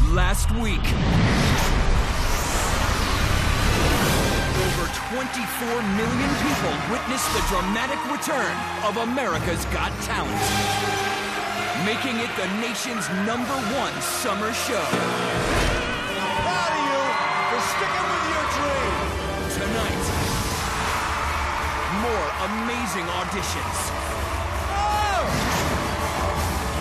last week. Over 24 million people witnessed the dramatic return of America's Got Talent, making it the nation's #1 summer show. Proud of you for sticking with your dream. Tonight, more amazing auditions. Oh!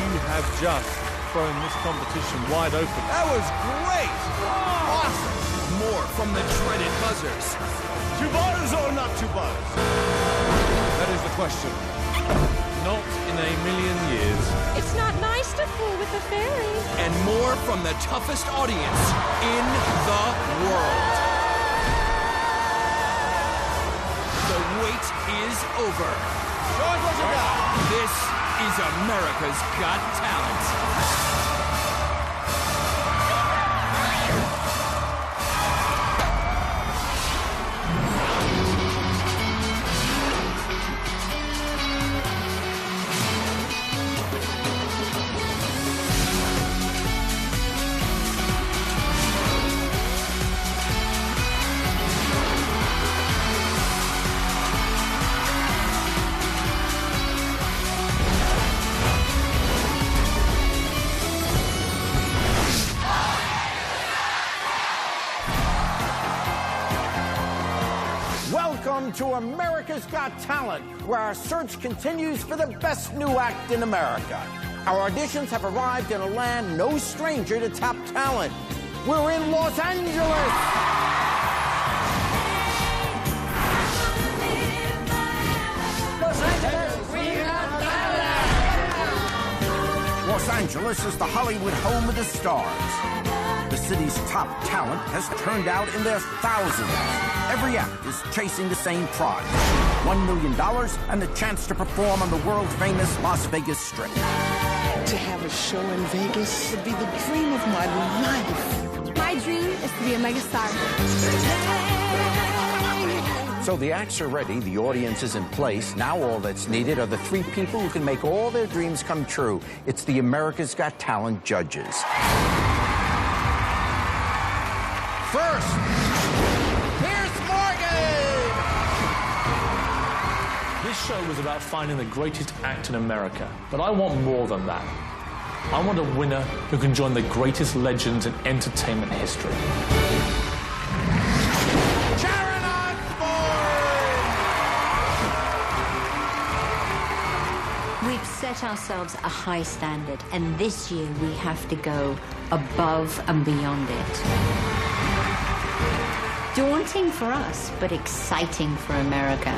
You have just thrown this competition wide open. That was great. Awesome. More from the dreaded buzzers. 2 bars or not 2 bars? That is the question. Not in a million years. It's not nice to fool with the fairy. And more from the toughest audience in the world. The wait is over. Show us what you got. This is America's Got Talent. Welcome to America's Got Talent, where our search continues for the best new act in America. Our auditions have arrived in a land no stranger to top talent. We're in Los Angeles. Los Angeles, we have talent. Los Angeles is the Hollywood home of the stars. The city's top talent has turned out in their thousands. Every act is chasing the same prize, $1 million and the chance to perform on the world-famous Las Vegas Strip. To have a show in Vegas would be the dream of my life. My dream is to be a megastar. So the acts are ready, the audience is in place. Now all that's needed are the 3 people who can make all their dreams come true. It's the America's Got Talent judges. First, This show was about finding the greatest act in America, but I want more than that. I want a winner who can join the greatest legends in entertainment history. Sharon Osbourne! We've set ourselves a high standard, and this year we have to go above and beyond it. Daunting for us, but exciting for America.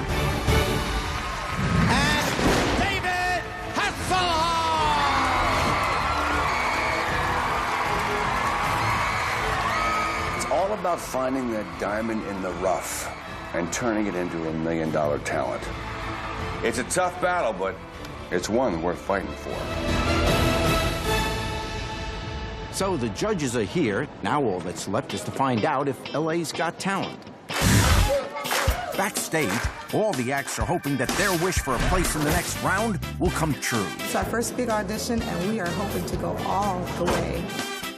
All about finding that diamond in the rough and turning it into $1 million talent. It's a tough battle, but it's one worth fighting for. So the judges are here. Now all that's left is to find out if LA's got talent. Backstage, all the acts are hoping that their wish for a place in the next round will come true. It's our first big audition, and we are hoping to go all the way.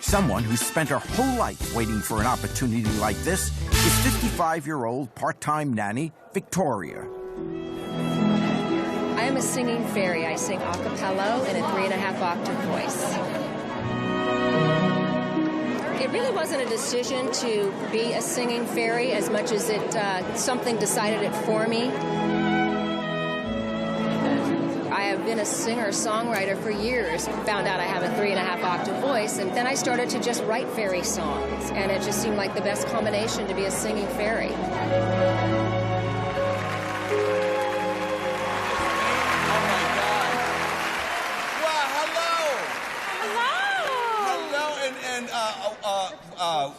Someone who's spent her whole life waiting for an opportunity like this is 55-year-old part-time nanny Victoria. I am a singing fairy. I sing a cappella in a 3.5 octave voice. It really wasn't a decision to be a singing fairy as much as something decided it for me. I have been a singer-songwriter for years, found out I have a 3.5 octave voice, and then I started to just write fairy songs, and it just seemed like the best combination to be a singing fairy.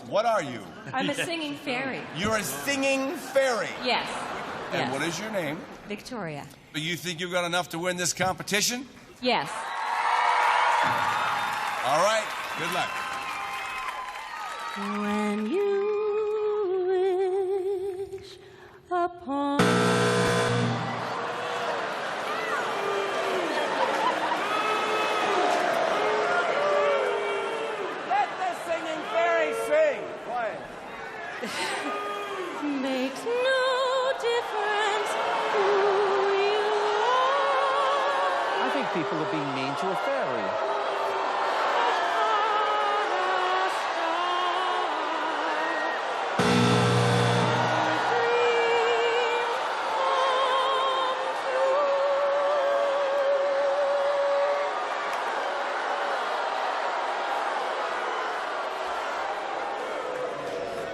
What are you? I'm a singing fairy. You're a singing fairy. Yes. And what is your name? Victoria. Do you think you've got enough to win this competition? Yes. All right. Good luck. When you wish upon... Let the singing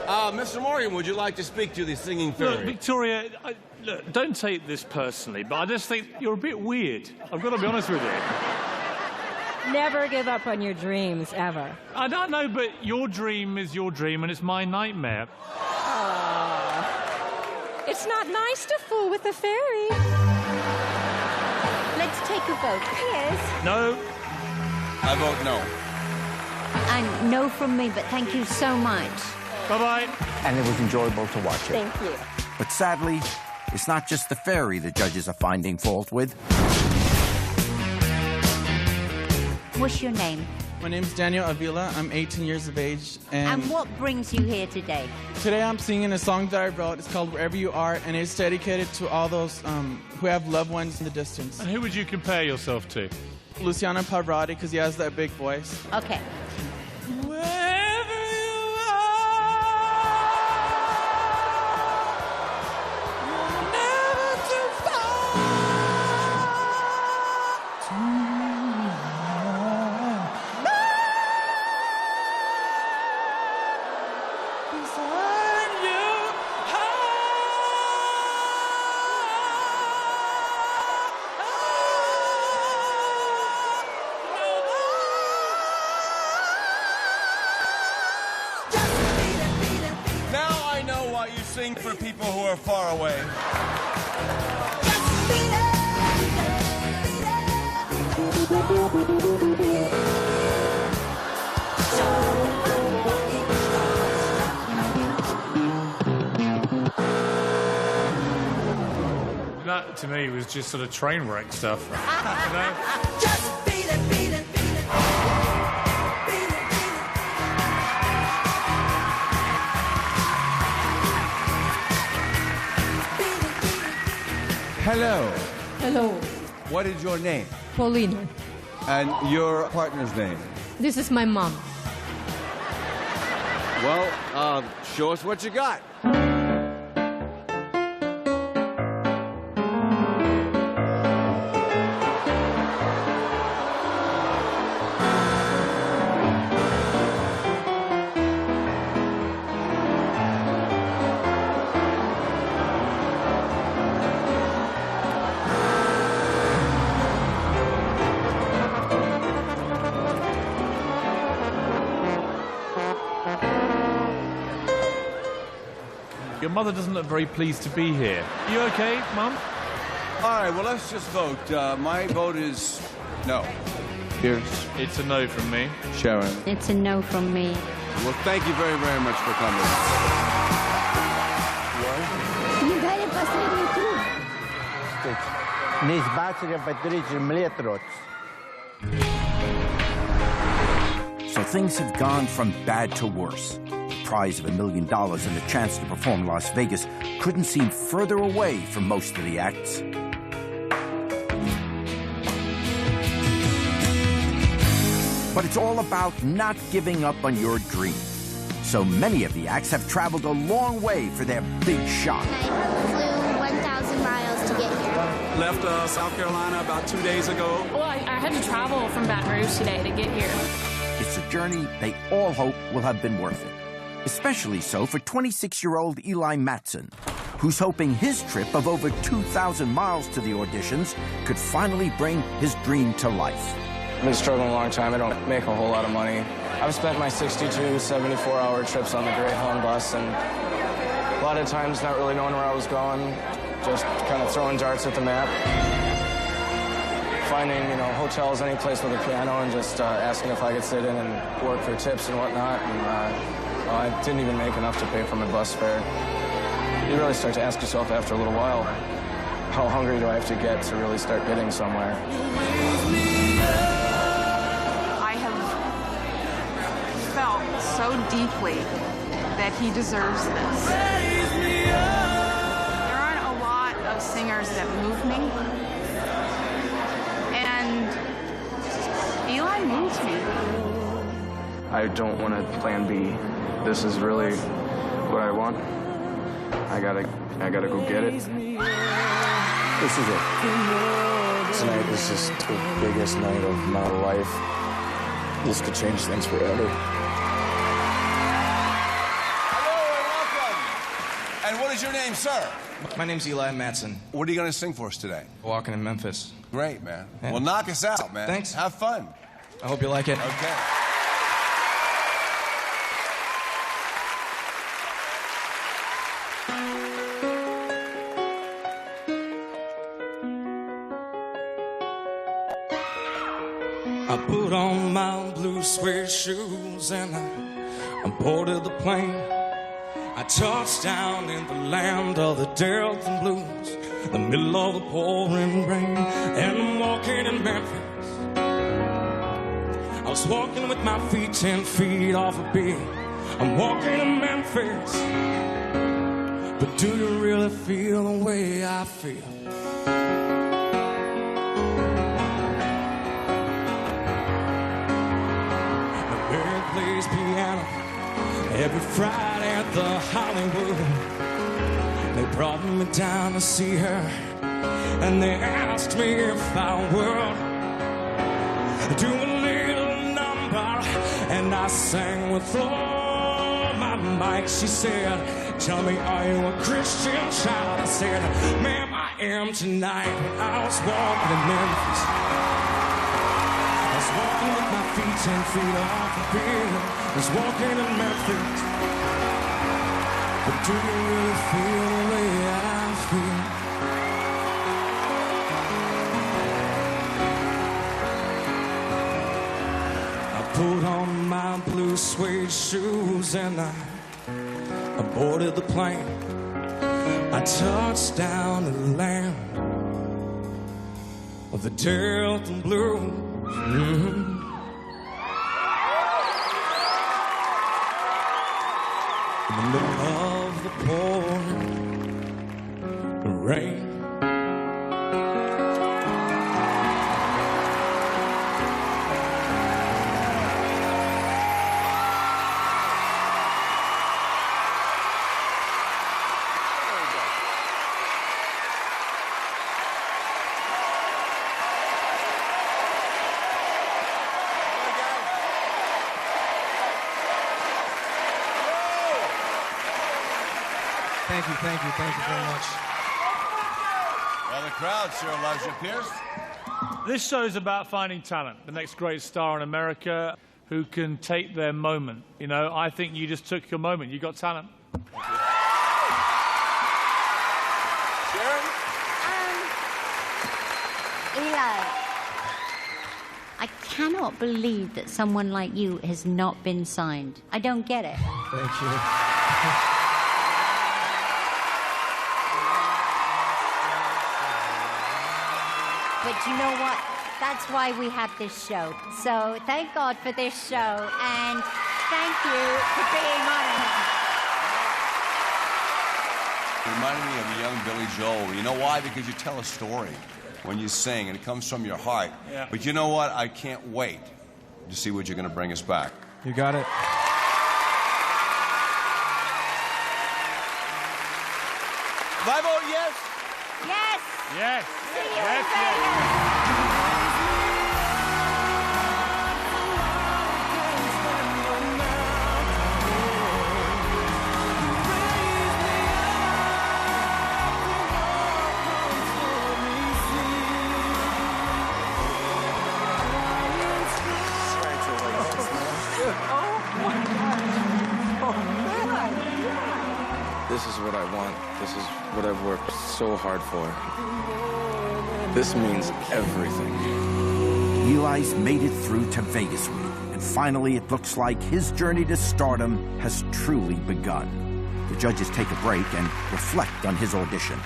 Mr. Morgan, would you like to speak to the singing fairy? Look, Victoria, look, don't take this personally, but I just think you're a bit weird. I've got to be honest with you. Never give up on your dreams, ever. I don't know, but your dream is your dream and it's my nightmare. It's not nice to fool with the fairy. Let's take a vote. Yes. No. I vote no. And no from me, but thank you so much. Bye-bye. And it was enjoyable to watch it. Thank you. But sadly, it's not just the fairy the judges are finding fault with. What's your name? My name's Daniel Avila. I'm 18 years of age. And what brings you here today? Today I'm singing a song that I wrote. It's called Wherever You Are, and it's dedicated to all those who have loved ones in the distance. And who would you compare yourself to? Luciano Pavarotti, because he has that big voice. Okay. Sing for people who are far away. That, to me, was just sort of train wreck stuff. You know? Hello. Hello. What is your name? Paulina. And your partner's name? This is my mom. Well, show us what you got. Your mother doesn't look very pleased to be here. You okay, Mum? All right, well, let's just vote. My vote is no. Here's It's a no from me. Sharon. It's a no from me. Well, thank you very, very much for coming. You got it, So things have gone from bad to worse. The prize of $1 million and the chance to perform Las Vegas couldn't seem further away from most of the acts. But it's all about not giving up on your dream. So many of the acts have traveled a long way for their big shot. I flew 1,000 miles to get here. Left South Carolina about 2 days ago. Well, I had to travel from Baton Rouge today to get here. It's a journey they all hope will have been worth it. Especially so for 26-year-old Eli Matson, who's hoping his trip of over 2,000 miles to the auditions could finally bring his dream to life. I've been struggling a long time. I don't make a whole lot of money. I've spent my 62, 74-hour trips on the Greyhound bus, and a lot of times not really knowing where I was going, just kind of throwing darts at the map. Finding, hotels, any place with a piano, and just asking if I could sit in and work for tips and whatnot. And I didn't even make enough to pay for my bus fare. You really start to ask yourself after a little while, how hungry do I have to get to really start getting somewhere? I have felt so deeply that he deserves this. There aren't a lot of singers that move me. And Eli moves me. I don't want a plan B. This is really what I want. I gotta go get it. This is it. Tonight is just the biggest night of my life. This could change things forever. Hello, What is your name, sir? My name's Eli Matson. What are you going to sing for us today? Walking in Memphis. Great, man. Yeah. Well, knock us out, man. Thanks. Have fun. I hope you like it. Okay. I put on my blue suede shoes and I boarded the plane. I touched down in the land of the Delta Blues, the middle of the pouring rain, and I'm walking in Memphis. I was walking with my feet 10 feet off a beat. I'm walking in Memphis, but do you really feel the way I feel? Plays piano every Friday at the Hollywood. They brought me down to see her, and they asked me if I would do a little number, and I sang with all my might. She said, tell me, are you a Christian child? I said, ma'am, I am tonight. I was walking in Memphis, walking with my feet 10 feet off the beat. I was walking in Memphis, but do you really feel the way I feel? I put on my blue suede shoes and I boarded the plane. I touched down in the land of the Delta Blues. Mm-hmm. In the middle of the pouring rain. Thank you very much. Well, the crowd sure loves you, Pierce. This show is about finding talent, the next great star in America who can take their moment. You know, I think you just took your moment. You got talent. Sharon? Eli, I cannot believe that someone like you has not been signed. I don't get it. Thank you. But you know what? That's why we have this show. So thank God for this show, and thank you for being on it. You reminded me of a young Billy Joel. You know why? Because you tell a story when you sing, and it comes from your heart. Yeah. But you know what? I can't wait to see what you're going to bring us back. You got it. If I vote yes? Yes. Yes. See you Yes, in Vegas. This is what I want. This is what I've worked so hard for. This means everything. Eli's made it through to Vegas week, and finally it looks like his journey to stardom has truly begun. The judges take a break and reflect on his audition.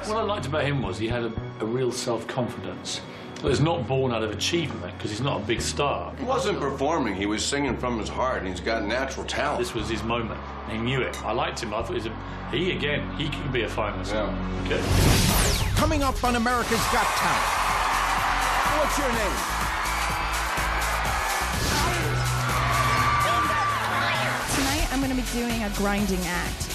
What I liked about him was he had a real self-confidence. It was not born out of achievement, because he's not a big star. He wasn't performing. He was singing from his heart, and he's got natural talent. This was his moment. He knew it. I liked him. I thought he can be a finalist. Yeah. Okay. Coming up on America's Got Talent. What's your name? Tonight, I'm going to be doing a grinding act.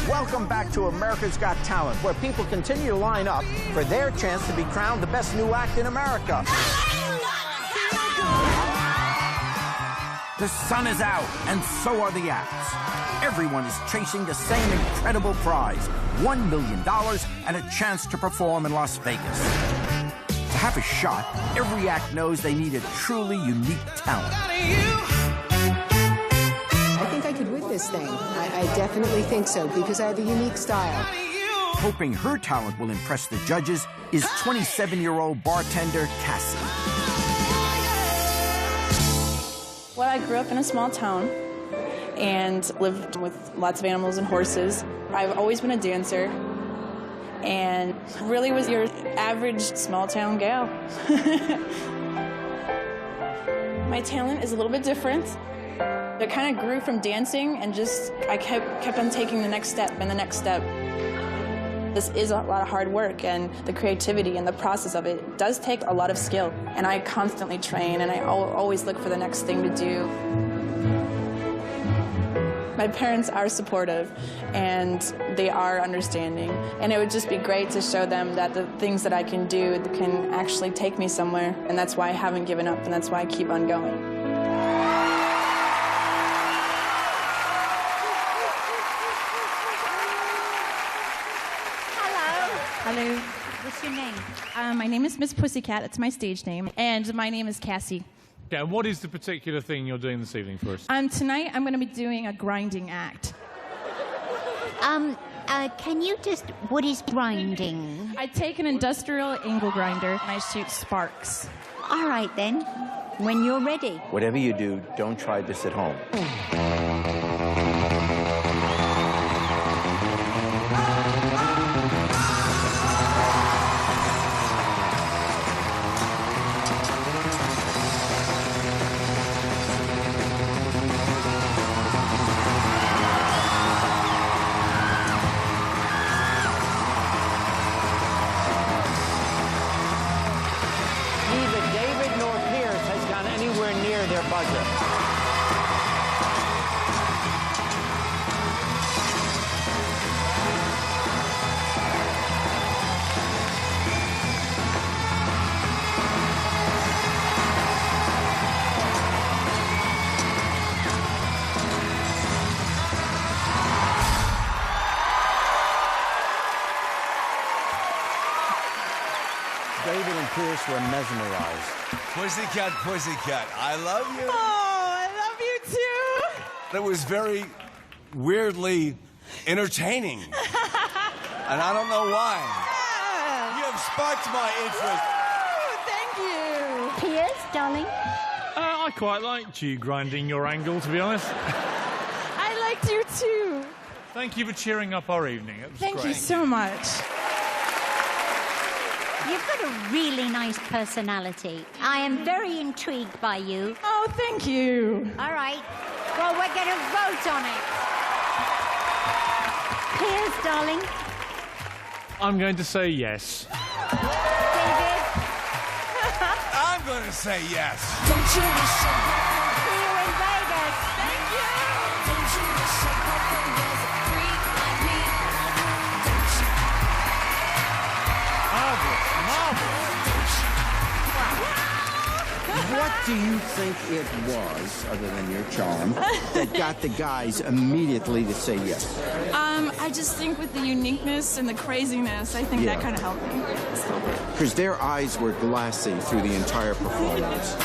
Welcome Welcome back to America's Got Talent, where people continue to line up for their chance to be crowned the best new act in America. The sun is out, and so are the acts. Everyone is chasing the same incredible prize, $1 million and a chance to perform in Las Vegas. To have a shot, every act knows they need a truly unique talent. I think I could win this thing. I definitely think so, because I have a unique style. Hoping her talent will impress the judges is 27-year-old bartender Cassie. Well, I grew up in a small town and lived with lots of animals and horses. I've always been a dancer and really was your average small-town gal. My talent is a little bit different. It kind of grew from dancing, and just I kept on taking the next step and the next step. This is a lot of hard work, and the creativity and the process of it does take a lot of skill. And I constantly train, and I always look for the next thing to do. My parents are supportive, and they are understanding. And it would just be great to show them that the things that I can do can actually take me somewhere. And that's why I haven't given up, and that's why I keep on going. Hello. What's your name? My name is Miss Pussycat. It's my stage name. And my name is Cassie. Yeah, and what is the particular thing you're doing this evening for us? Tonight, I'm going to be doing a grinding act. Can you just... What is grinding? I take an industrial angle grinder and I shoot sparks. All right, then. When you're ready. Whatever you do, don't try this at home. David and Pierce were mesmerized. Pussycat, Pussycat, I love you. Oh, I love you too. That was very weirdly entertaining. And I don't know why. Yeah. You have sparked my interest. Oh, thank you. Pierce, darling. I quite liked you grinding your angle, to be honest. I liked you too. Thank you for cheering up our evening. It was Thank great. you so much. You've got a really nice personality. I am very intrigued by you. Oh, thank you. All right. Well, we're going to vote on it. Pierce, darling. I'm going to say yes. David. I'm going to say yes. Don't you wish you see you in Vegas. Thank you. Don't you wish your boyfriend was a freak like me? What do you think it was, other than your charm, that got the guys immediately to say yes? I just think with the uniqueness and the craziness, I think that kind of helped me. Because their eyes were glassy through the entire performance.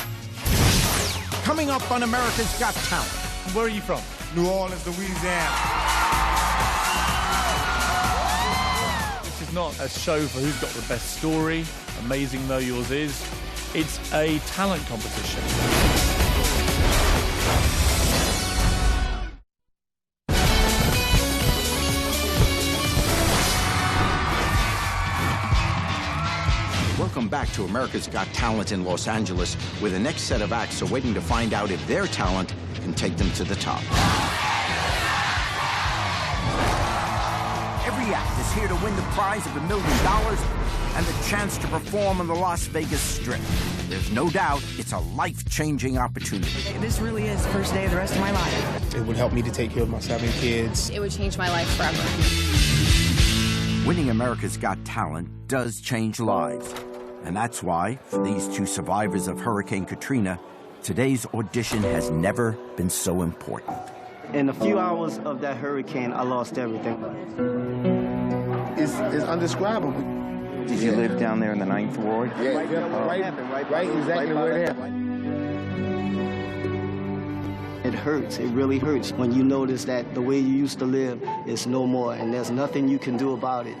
Coming up on America's Got Talent. Where are you from? New Orleans, Louisiana. This is not a show for who's got the best story, amazing though yours is. It's a talent competition. Welcome back to America's Got Talent in Los Angeles, where the next set of acts are waiting to find out if their talent can take them to the top. Every act is here to win the prize of $1 million and the chance to perform on the Las Vegas Strip. There's no doubt it's a life-changing opportunity. This really is the first day of the rest of my life. It would help me to take care of my 7 kids. It would change my life forever. Winning America's Got Talent does change lives. And that's why, for these 2 survivors of Hurricane Katrina, today's audition has never been so important. In a few hours of that hurricane, I lost everything. It's undescribable. Did you live down there in the 9th Ward? Yeah, right exactly where it happened. It hurts, it really hurts when you notice that the way you used to live is no more, and there's nothing you can do about it.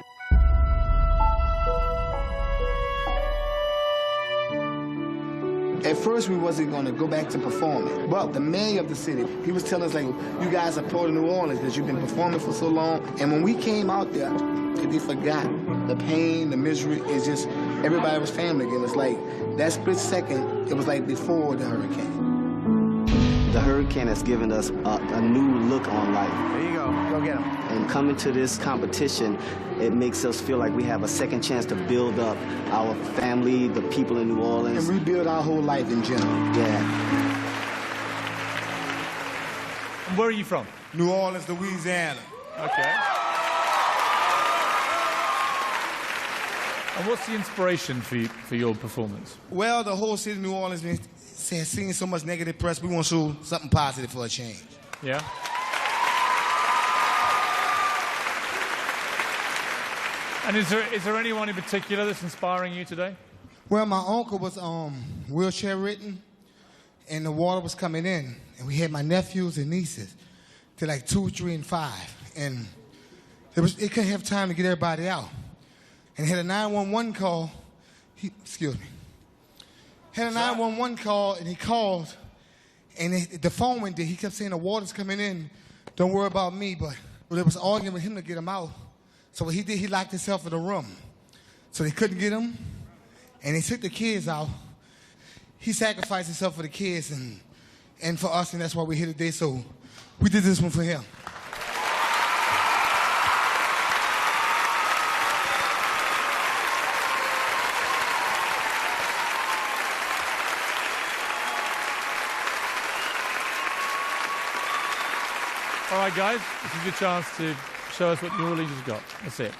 At first, we wasn't going to go back to performing. But the mayor of the city, he was telling us, like, you guys are part of New Orleans because you've been performing for so long. And when we came out there, they forgot the pain, the misery. It's just, everybody was family again. It's like, that split second, it was like before the hurricane. The hurricane has given us a new look on life. There you go. Go get him. And coming to this competition, it makes us feel like we have a second chance to build up our family, the people in New Orleans. And rebuild our whole life in general. Yeah. And where are you from? New Orleans, Louisiana. Okay. And what's the inspiration for your performance? Well, the whole city of New Orleans has seen so much negative press. We want to show something positive for a change. Yeah? And is there anyone in particular that's inspiring you today? Well, my uncle was wheelchair ridden, and the water was coming in, and we had my nephews and nieces. They're like 2, 3, and 5, and it couldn't have time to get everybody out. And had a 911 call. Had a 911 call, and he called, and the phone went dead. He kept saying the water's coming in. Don't worry about me, but there was arguing with him to get him out. So what he did, he locked himself in a room. So they couldn't get him, and they took the kids out. He sacrificed himself for the kids and for us, and that's why we're here today. So we did this one for him. All right, guys, this is your chance to show us what New Orleans has got. Let's see it.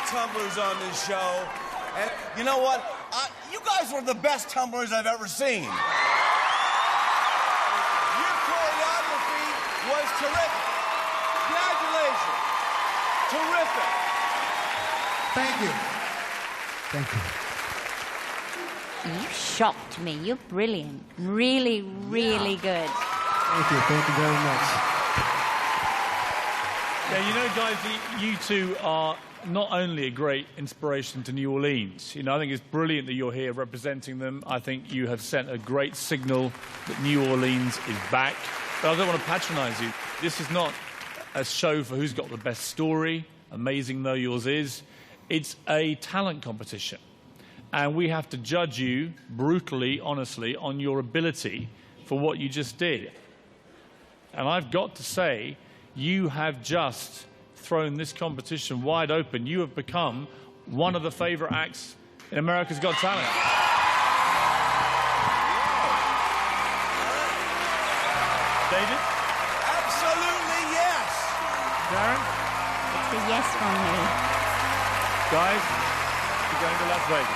tumblers on this show. And you know what? You guys were the best tumblers I've ever seen. Your choreography was terrific. Congratulations. Terrific. Thank you. Thank you. You shocked me. You're brilliant. Really, really good. Thank you very much. Yeah, you know, guys, you two are not only a great inspiration to New Orleans. You know, I think it's brilliant that you're here representing them. I think you have sent a great signal that New Orleans is back. But I don't want to patronize you. This is not a show for who's got the best story, amazing though yours is. It's a talent competition. And we have to judge you brutally, honestly, on your ability for what you just did. And I've got to say, you have just thrown this competition wide open. You have become one of the favorite acts in America's Got Talent. David? Absolutely yes. Darren? It's a yes from me. Guys, you're going to Las Vegas.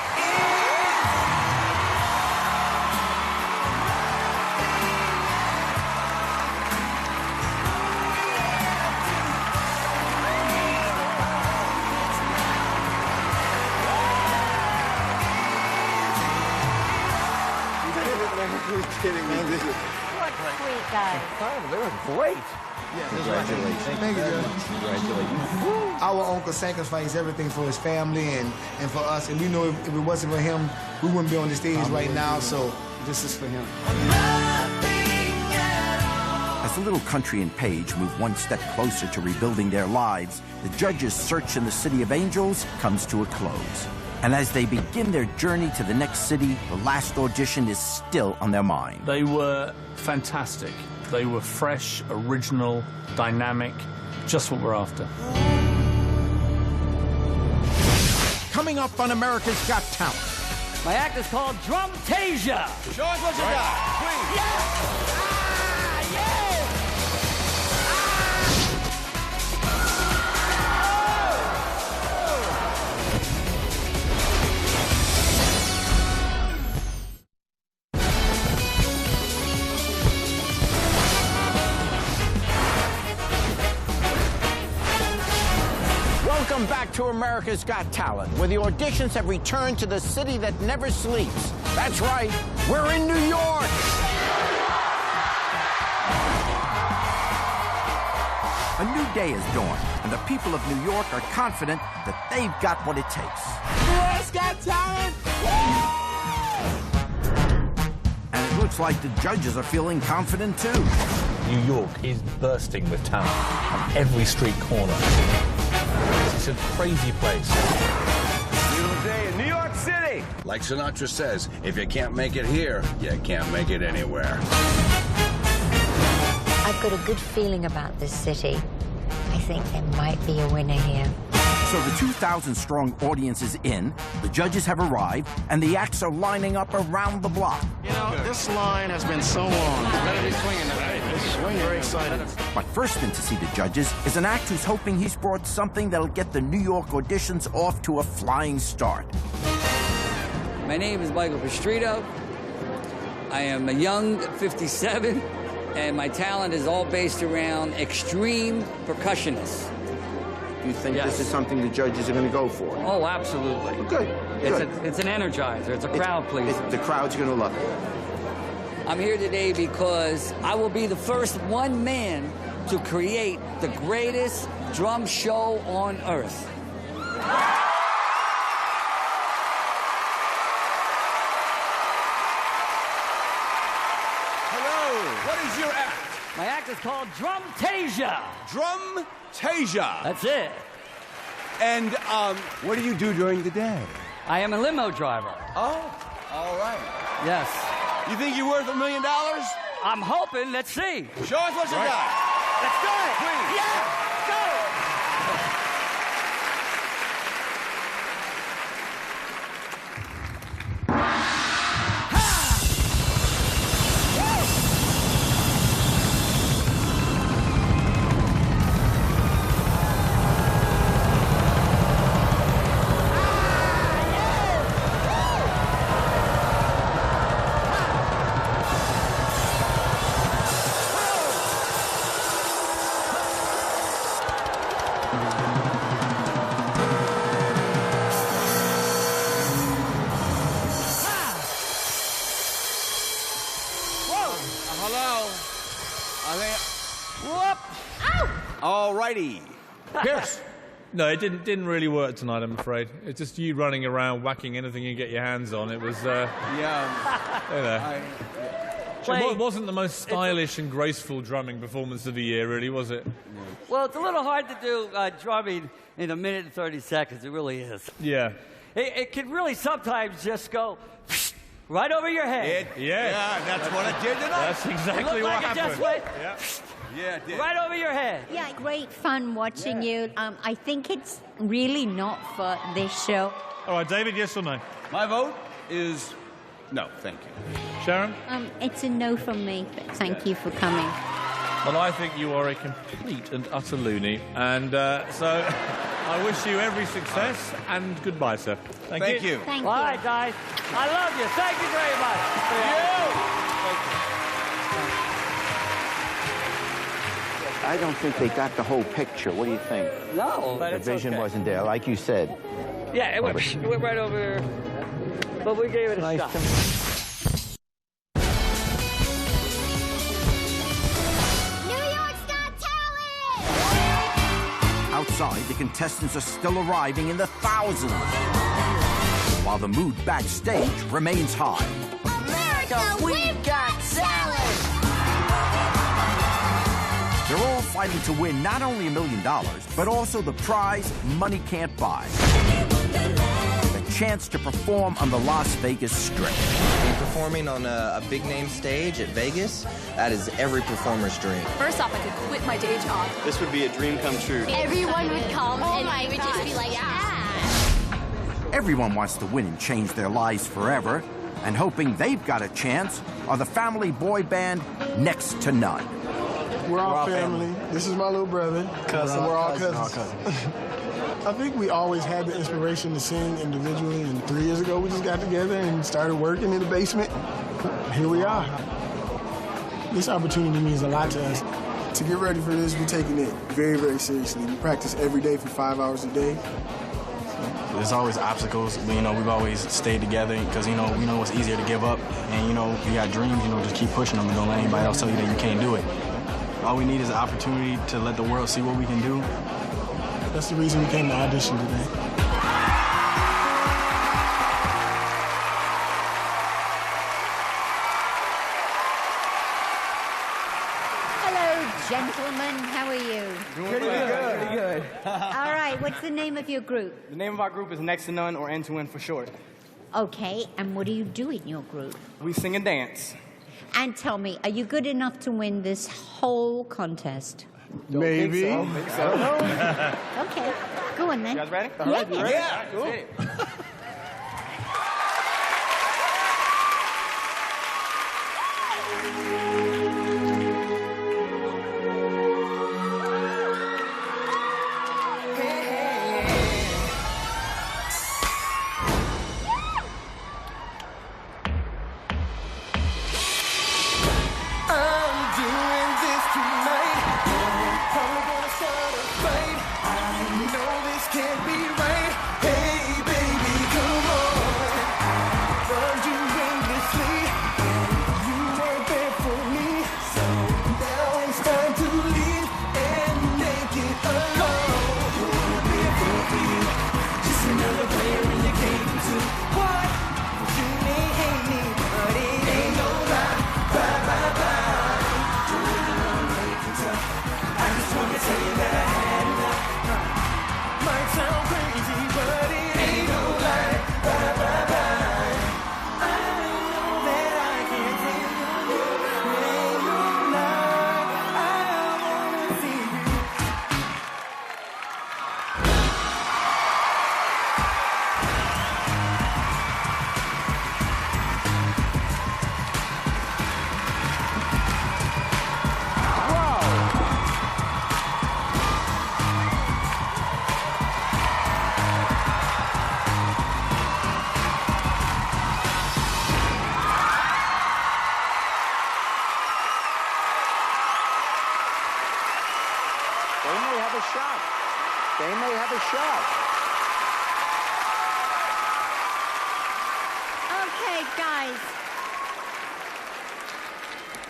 Who's kidding me? What sweet guys. They were great. Yeah, congratulations. Thank you, Judge. Congratulations. Our uncle sacrificed everything for his family and for us. And we know if it wasn't for him, we wouldn't be on the stage right now. So this is for him. As the little Country and Page move one step closer to rebuilding their lives, the judges' search in the City of Angels comes to a close. And as they begin their journey to the next city, the last audition is still on their mind. They were fantastic. They were fresh, original, dynamic, just what we're after. Coming up on America's Got Talent. My act is called Drumtasia. Show us what you got, please. Yeah. Welcome back to America's Got Talent, where the auditions have returned to the city that never sleeps. That's right, we're in New York. A new day has dawned, and the people of New York are confident that they've got what it takes. America's Got Talent. And it looks like the judges are feeling confident too. New York is bursting with talent on every street corner. It's a crazy place. Beautiful day in New York City. Like Sinatra says, if you can't make it here, you can't make it anywhere. I've got a good feeling about this city. I think there might be a winner here. So the 2,000-strong audience is in, the judges have arrived, and the acts are lining up around the block. You know, this line has been so long. It's better be swinging tonight. Swing, very excited. But first in to see the judges is an act who's hoping he's brought something that'll get the New York auditions off to a flying start. My name is Michael Pistrito. I am a young 57, and my talent is all based around extreme percussionists. You think this is something the judges are going to go for? Oh, absolutely. Good. It's an energizer. It's a crowd pleaser. The crowd's going to love it. I'm here today because I will be the first one man to create the greatest drum show on earth. Hello. What is your act? My act is called Drumtasia. Drumtasia. That's it. And what do you do during the day? I am a limo driver. Oh, all right. Yes. You think you're worth $1 million? I'm hoping. Let's see. Show us what you got. Let's do it. Please. Yeah. Go. All righty. Pierce. No, it didn't really work tonight, I'm afraid. It's just you running around, whacking anything you get your hands on. It was, It wasn't the most stylish and graceful drumming performance of the year, really, was it? Well, it's a little hard to do drumming in 1 minute and 30 seconds. It really is. Yeah. It can really sometimes just go right over your head. Yeah, that's what it did tonight. That's exactly what happened. It just went yeah, it did. right over your head. Yeah, great fun watching you. I think it's really not for this show. All right, David, yes or no? My vote is no, thank you. Sharon? It's a no from me, but thank you for coming. Well, I think you are a complete and utter loony, and so I wish you every success, and goodbye, sir. Thank you. Thank you. All right, guys. I love you. Thank you very much. I don't think they got the whole picture. What do you think? No, but the it's vision okay. wasn't there, like you said. Yeah, it went right over there, but we gave it a shot. Outside, the contestants are still arriving in the thousands, while the mood backstage remains high. America, we've got salad! They're all fighting to win not only $1 million, but also the prize money can't buy. The chance to perform on the Las Vegas Strip. Performing on a big-name stage at Vegas, that is every performer's dream. First off, I could quit my day job. This would be a dream come true. Everyone would come and we would just be like, Everyone wants to win and change their lives forever, and hoping they've got a chance are the family boy band Next to None. We're all family. This is my little brother. Cousin. We're all cousins. I think we always had the inspiration to sing individually, and 3 years ago we just got together and started working in the basement. Here we are. This opportunity means a lot to us. To get ready for this, we're taking it very, very seriously. We practice every day for 5 hours a day. There's always obstacles, but, we've always stayed together because, we know it's easier to give up. And, you got dreams, just keep pushing them and don't let anybody else tell you that you can't do it. All we need is an opportunity to let the world see what we can do. That's the reason we came to audition today. Hello, gentlemen. How are you? Pretty good. All right, what's the name of your group? The name of our group is Next to None, or N2N for short. Okay, and what do you do in your group? We sing and dance. And tell me, are you good enough to win this whole contest? Maybe. Think so. Okay, go on then. You guys ready? Yeah. Yeah. Cool.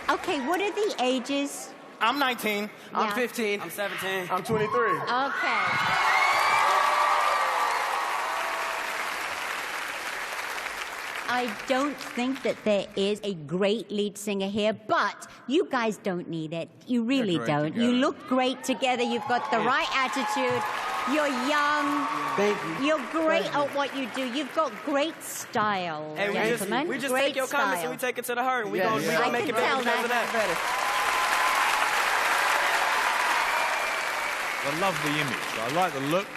Okay, what are the ages I'm 19. I'm Yeah. 15. I'm 17. I'm 23. Okay. I don't think that there is a great lead singer here, but you guys don't need it. You really don't. You look great together. You've got the right attitude. You're young. Thank you. You're great at what you do. You've got great style, Hey, gentlemen. we just great take your comments style. and we take it to the heart. We gonna I make can it better tell because of that. I love the image. I like the look,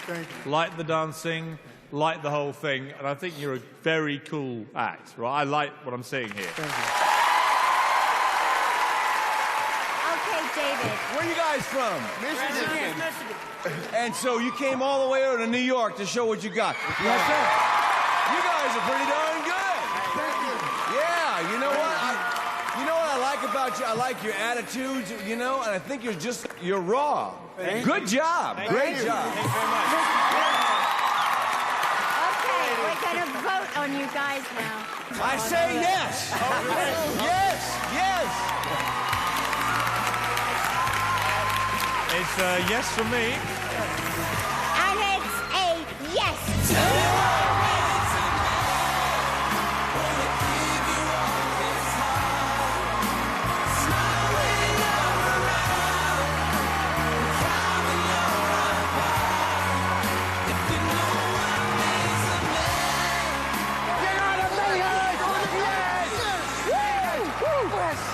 like the dancing, like the whole thing, and I think you're a very cool act, right? I like what I'm seeing here. Okay, David. Where are you guys from? Michigan. And so you came all the way over to New York to show what you got. Yes, sir. You guys are pretty darn good. Thank you. Yeah, you know what? You know what I like about you? I like your attitudes, you know, and I think you're raw. Good job. Great job. Thank you very much. Okay, we're going to vote on you guys now. I say yes. Yes, yes. It's a yes from me. And it's a yes.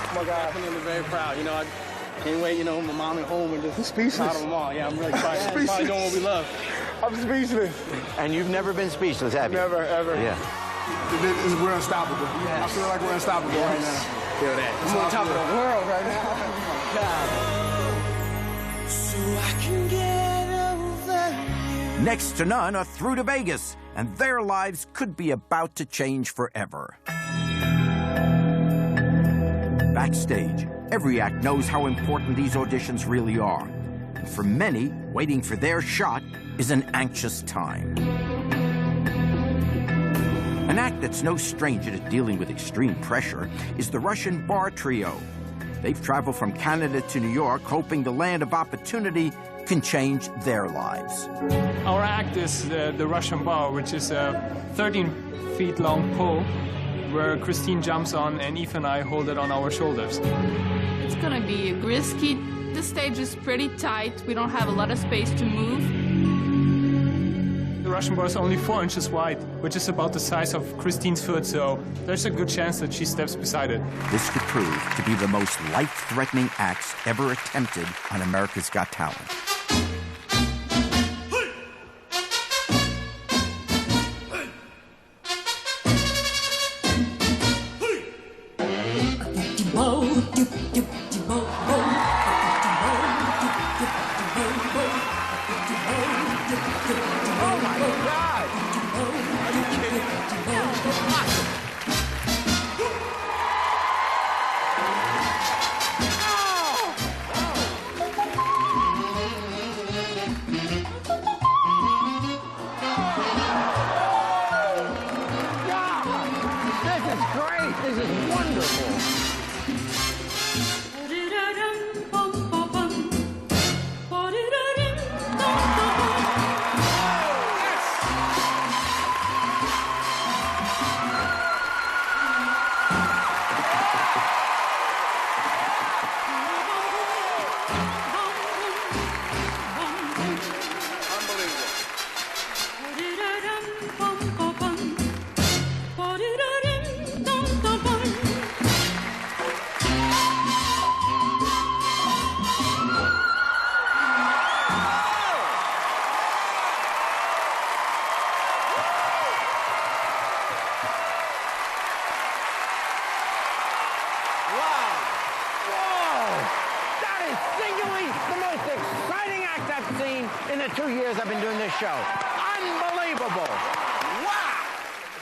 Oh my God, I'm very proud. You know, I can't wait, you know, my mom at home and just Speechless. proud of them all. Yeah, I'm really proud. I'm probably doing what we love. I'm speechless. And you've never been speechless, have you? Never, ever. Yeah. We're unstoppable. I feel like we're unstoppable right now. Feel that. I'm on top of the world right now. So I can get over you. Next to none are through to Vegas, and their lives could be about to change forever. Backstage, every act knows how important these auditions really are. And for many, waiting for their shot is an anxious time. An act that's no stranger to dealing with extreme pressure is the Russian Bar Trio. They've traveled from Canada to New York, hoping the land of opportunity can change their lives. Our act is the Russian Bar, which is a 13-feet-long pole where Christine jumps on and Eve and I hold it on our shoulders. It's gonna be risky. The stage is pretty tight. We don't have a lot of space to move. The Russian Bar is only 4 inches wide, which is about the size of Christine's foot, so there's a good chance that she steps beside it. This could prove to be the most life-threatening acts ever attempted on America's Got Talent. Oh my God! Are you kidding? This is great. This is wonderful. In the 2 years I've been doing this show. Unbelievable. Wow.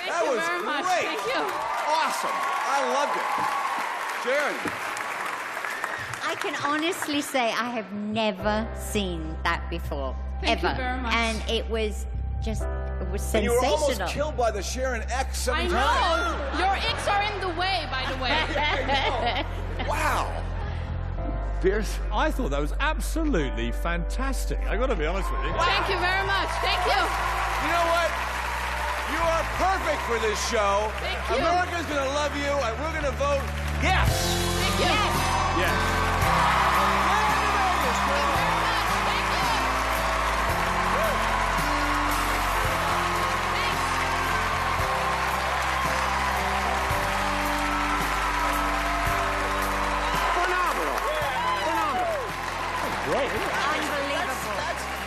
That was very much. great. Thank you. Awesome. I loved it. Sharon. I can honestly say I have never seen that before. Thank you ever. very much. And it was just, it was And you sensational. were almost killed by the Sharon X 7 I times. know. Your icks are in the way, by the way. Wow. Pierce? I thought that was absolutely fantastic. I got to be honest with you. Thank you very much. Thank you. You know what? You are perfect for this show. Thank you. America's going to love you, and we're going to vote yes. Thank you. Yes. Yes.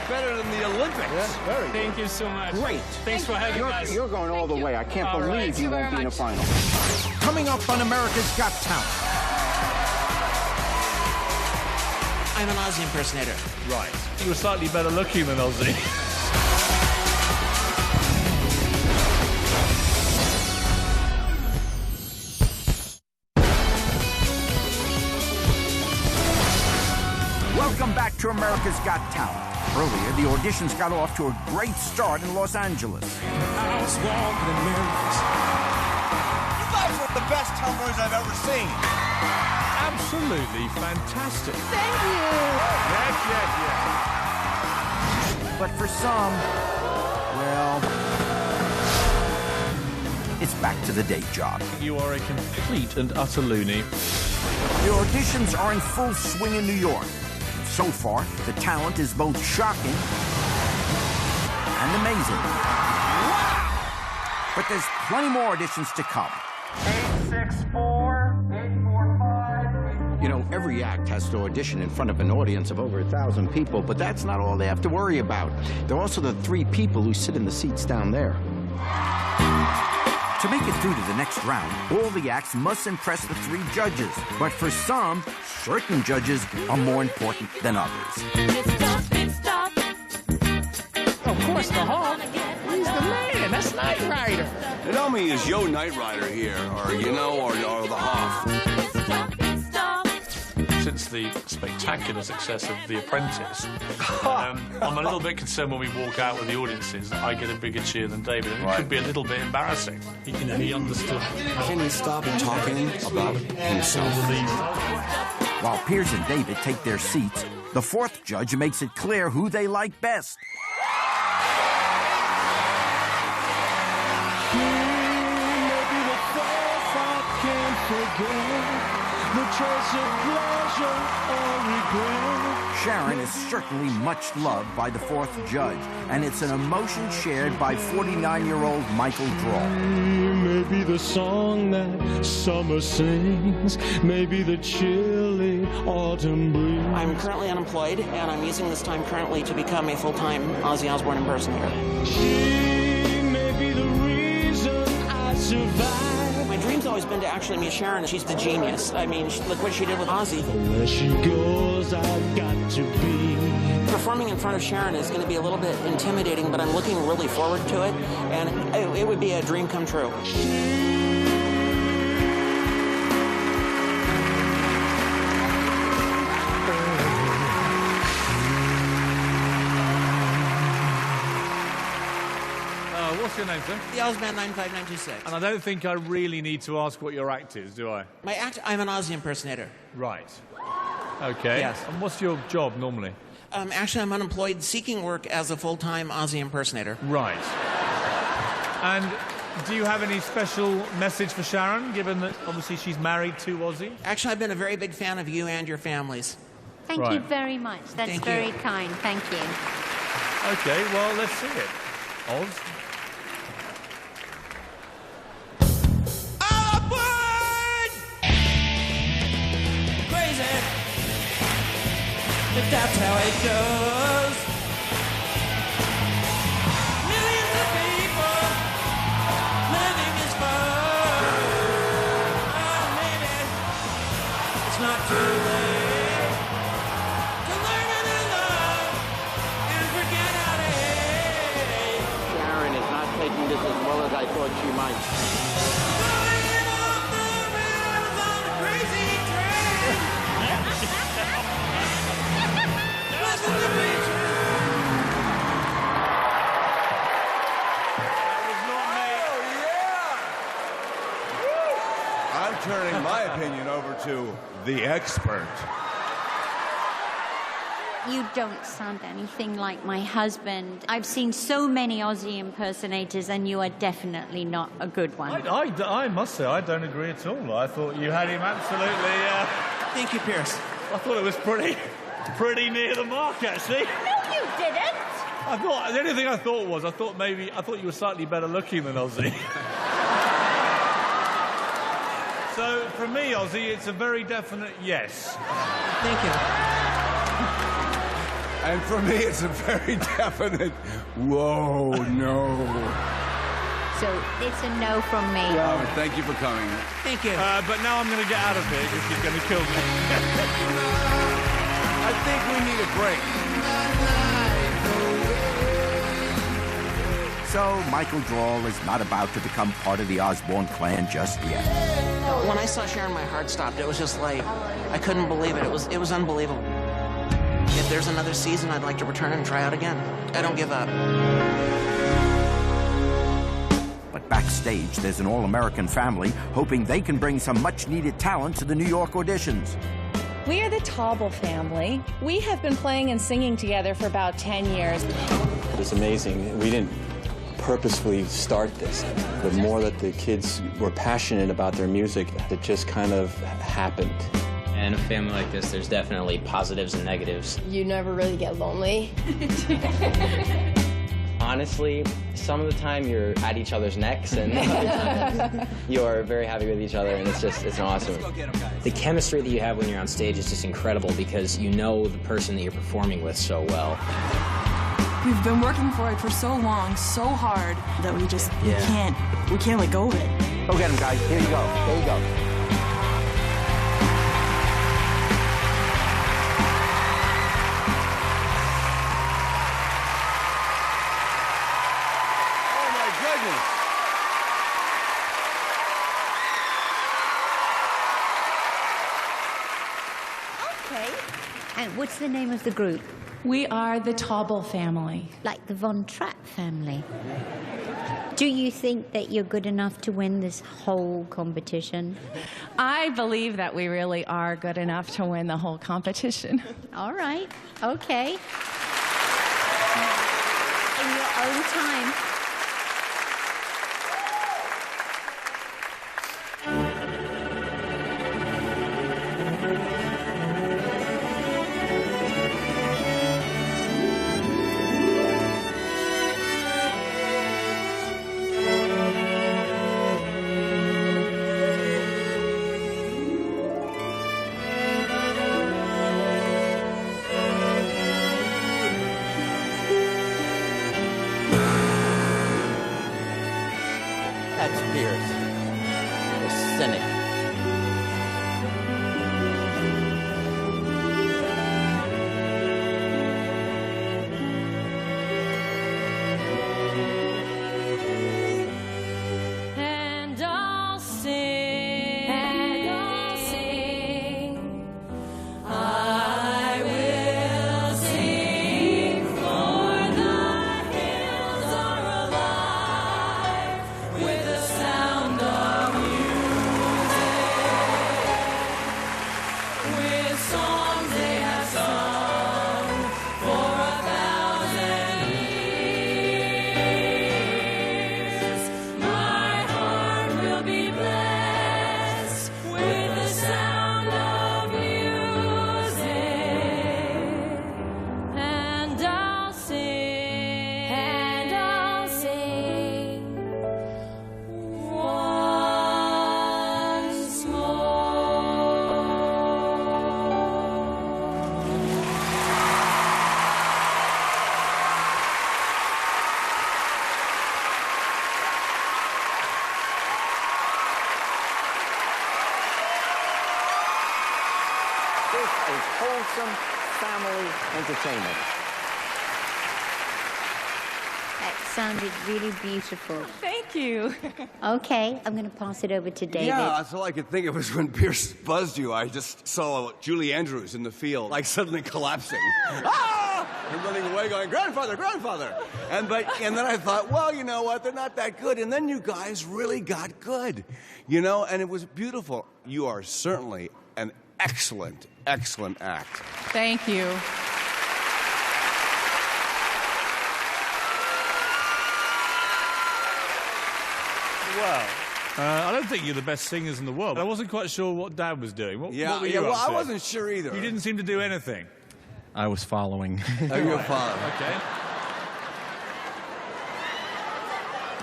Better than the Olympics. Yes, very. Thank you so much. Great. Thanks for having us. You're going all the way. I can't All right. believe you won't be in the final. Coming up on America's Got Talent. I'm an Ozzy impersonator. Right. You were slightly better looking than Ozzy. Welcome back to America's Got Talent. Earlier, the auditions got off to a great start in Los Angeles. I was walking in Memphis. You guys are the best tumblers I've ever seen. Absolutely fantastic. Thank you. Yes. But for some, well, it's back to the day job. You are a complete and utter loony. The auditions are in full swing in New York. So far, the talent is both shocking and amazing. Wow! But there's plenty more auditions to come. 864, 845. You know, every act has to audition in front of an audience of over 1,000 people, but that's not all they have to worry about. There are also the 3 people who sit in the seats down there. To make it through to the next round, all the acts must impress the 3 judges. But for some, certain judges are more important than others. Of course, the Hawk. He's the man. That's Knight Rider. Tell me, is Yo Knight Rider here, or or the Hoff? Since the spectacular success of The Apprentice, I'm a little bit concerned when we walk out with the audiences that I get a bigger cheer than David. And it could be a little bit embarrassing. He understood. Can he stop talking about himself? While Piers and David take their seats, the 4th judge makes it clear who they like best. Sharon is certainly much loved by the 4th judge, and it's an emotion shared by 49-year-old Michael Draw. Maybe the song that summer sings, maybe the chilly autumn breeze. I'm currently unemployed, and I'm using this time currently to become a full-time Ozzy Osbourne impersonator. She may be the reason I survive. My dream's always been to actually meet Sharon. She's the genius. I mean, look what she did with Ozzy. Where she goes, I've got to be. Performing in front of Sharon is going to be a little bit intimidating, but I'm looking really forward to it, and it would be a dream come true. What's your name, sir? The Ozman 95926. And I don't think I really need to ask what your act is, do I? My act, I'm an Ozzy impersonator. Right. Okay. Yes. And what's your job normally? Actually, I'm unemployed, seeking work as a full-time Ozzy impersonator. Right. And do you have any special message for Sharon, given that obviously she's married to Ozzy? Actually, I've been a very big fan of you and your families. Thank you very much. That's Thank very you. kind. Thank you. Okay, well, let's see it. Oz? If that's how it goes. Millions of people living is fun. Oh, maybe it's not too late to learn how to love and forget how to hate. Sharon is not taking this as well as I thought she might. Going off the rails on a crazy train. I'm turning my opinion over to the expert. You don't sound anything like my husband. I've seen so many Aussie impersonators, and you are definitely not a good one. I must say, I don't agree at all. I thought you had him absolutely... Thank you, Pierce. I thought it was pretty near the mark, actually. No, you didn't. The only thing I thought you were slightly better looking than Ozzy. So, for me, Ozzy, it's a very definite yes. Thank you. And for me, it's a very definite, whoa, no. So it's a no from me. Oh, thank you for coming. Thank you. But now I'm going to get out of here because she's going to kill me. I think we need a break. So Michael Drawl is not about to become part of the Osborne clan just yet. When I saw Sharon, my heart stopped. It was just like, I couldn't believe it. It was unbelievable. If there's another season, I'd like to return and try out again. I don't give up. But backstage, there's an all-American family hoping they can bring some much-needed talent to the New York auditions. We are the Tauble family. We have been playing and singing together for about 10 years. It's amazing. We didn't purposefully start this. The more that the kids were passionate about their music, it just kind of happened. In a family like this, there's definitely positives and negatives. You never really get lonely. Honestly, some of the time you're at each other's necks, and other times you're very happy with each other, and it's awesome. The chemistry that you have when you're on stage is just incredible because you know the person that you're performing with so well. We've been working for it for so long, so hard, that we can't let go of it. Go get him, guys. Here you go. There you go. And what's the name of the group? We are the Tauble family. Like the Von Trapp family. Do you think that you're good enough to win this whole competition? I believe that we really are good enough to win the whole competition. All right. Okay. In your own time. Wholesome family entertainment. That sounded really beautiful. Thank you. Okay, I'm going to pass it over to David. Yeah, that's all I could think of was when Pierce buzzed you. I just saw Julie Andrews in the field, like suddenly collapsing. Ah! And running away going, grandfather, grandfather. And then I thought, well, you know what? They're not that good. And then you guys really got good, you know? And it was beautiful. You are certainly an excellent, excellent act. Thank you. Well, I don't think you're the best singers in the world. I wasn't quite sure what Dad was doing. What were you well, up to? I wasn't sure either. You didn't seem to do anything. I was following. Oh, you were following. Okay.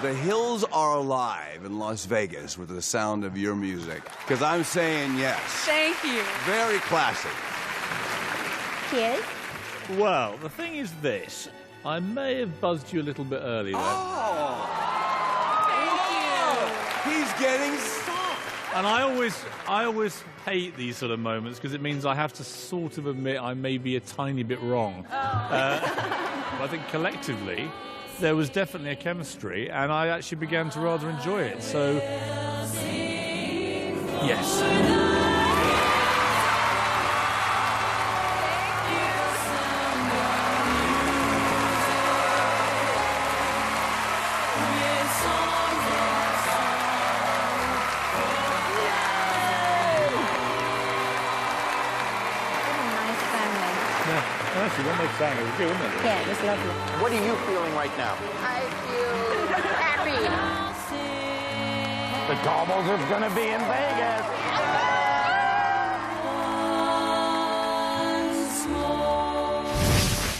The hills are alive in Las Vegas with the sound of your music. Because I'm saying yes. Thank you. Very classy. Cheers. Well, the thing is this. I may have buzzed you a little bit early there. Oh! He's getting soft. And I always hate these sort of moments because it means I have to sort of admit I may be a tiny bit wrong. But I think collectively there was definitely a chemistry, and I actually began to rather enjoy it. So, yes. Actually, when they sang, it was good, wasn't it? Yeah, it was lovely. What are you feeling right now? I feel happy. The Cowboys are going to be in Vegas.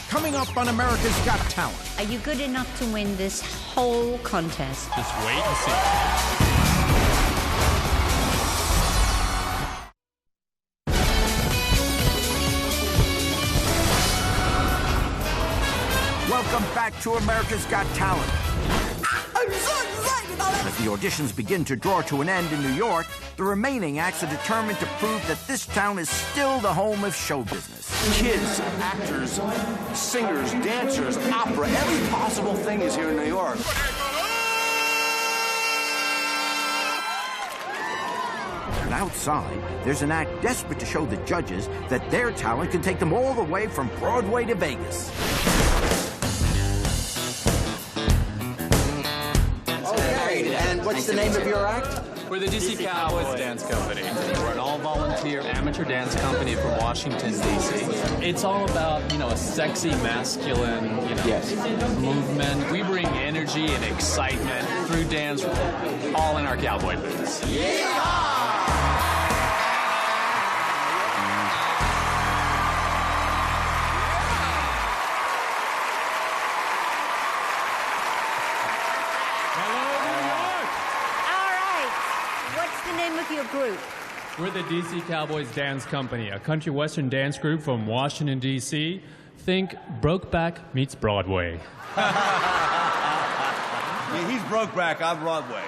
Coming up on America's Got Talent. Are you good enough to win this whole contest? Just wait and see. Welcome back to America's Got Talent. I'm so excited! As the auditions begin to draw to an end in New York, the remaining acts are determined to prove that this town is still the home of show business. Kids, actors, singers, dancers, opera, every possible thing is here in New York. And outside, there's an act desperate to show the judges that their talent can take them all the way from Broadway to Vegas. Okay, and what's the name of your act? We're the DC Cowboys Dance Company. We're an all-volunteer amateur dance company from Washington, D.C. It's all about, a sexy, masculine, movement. We bring energy and excitement through dance, all in our cowboy boots. Your group? We're the DC Cowboys Dance Company, a country western dance group from Washington, D.C. Think Brokeback meets Broadway. Yeah, he's Brokeback, I'm Broadway.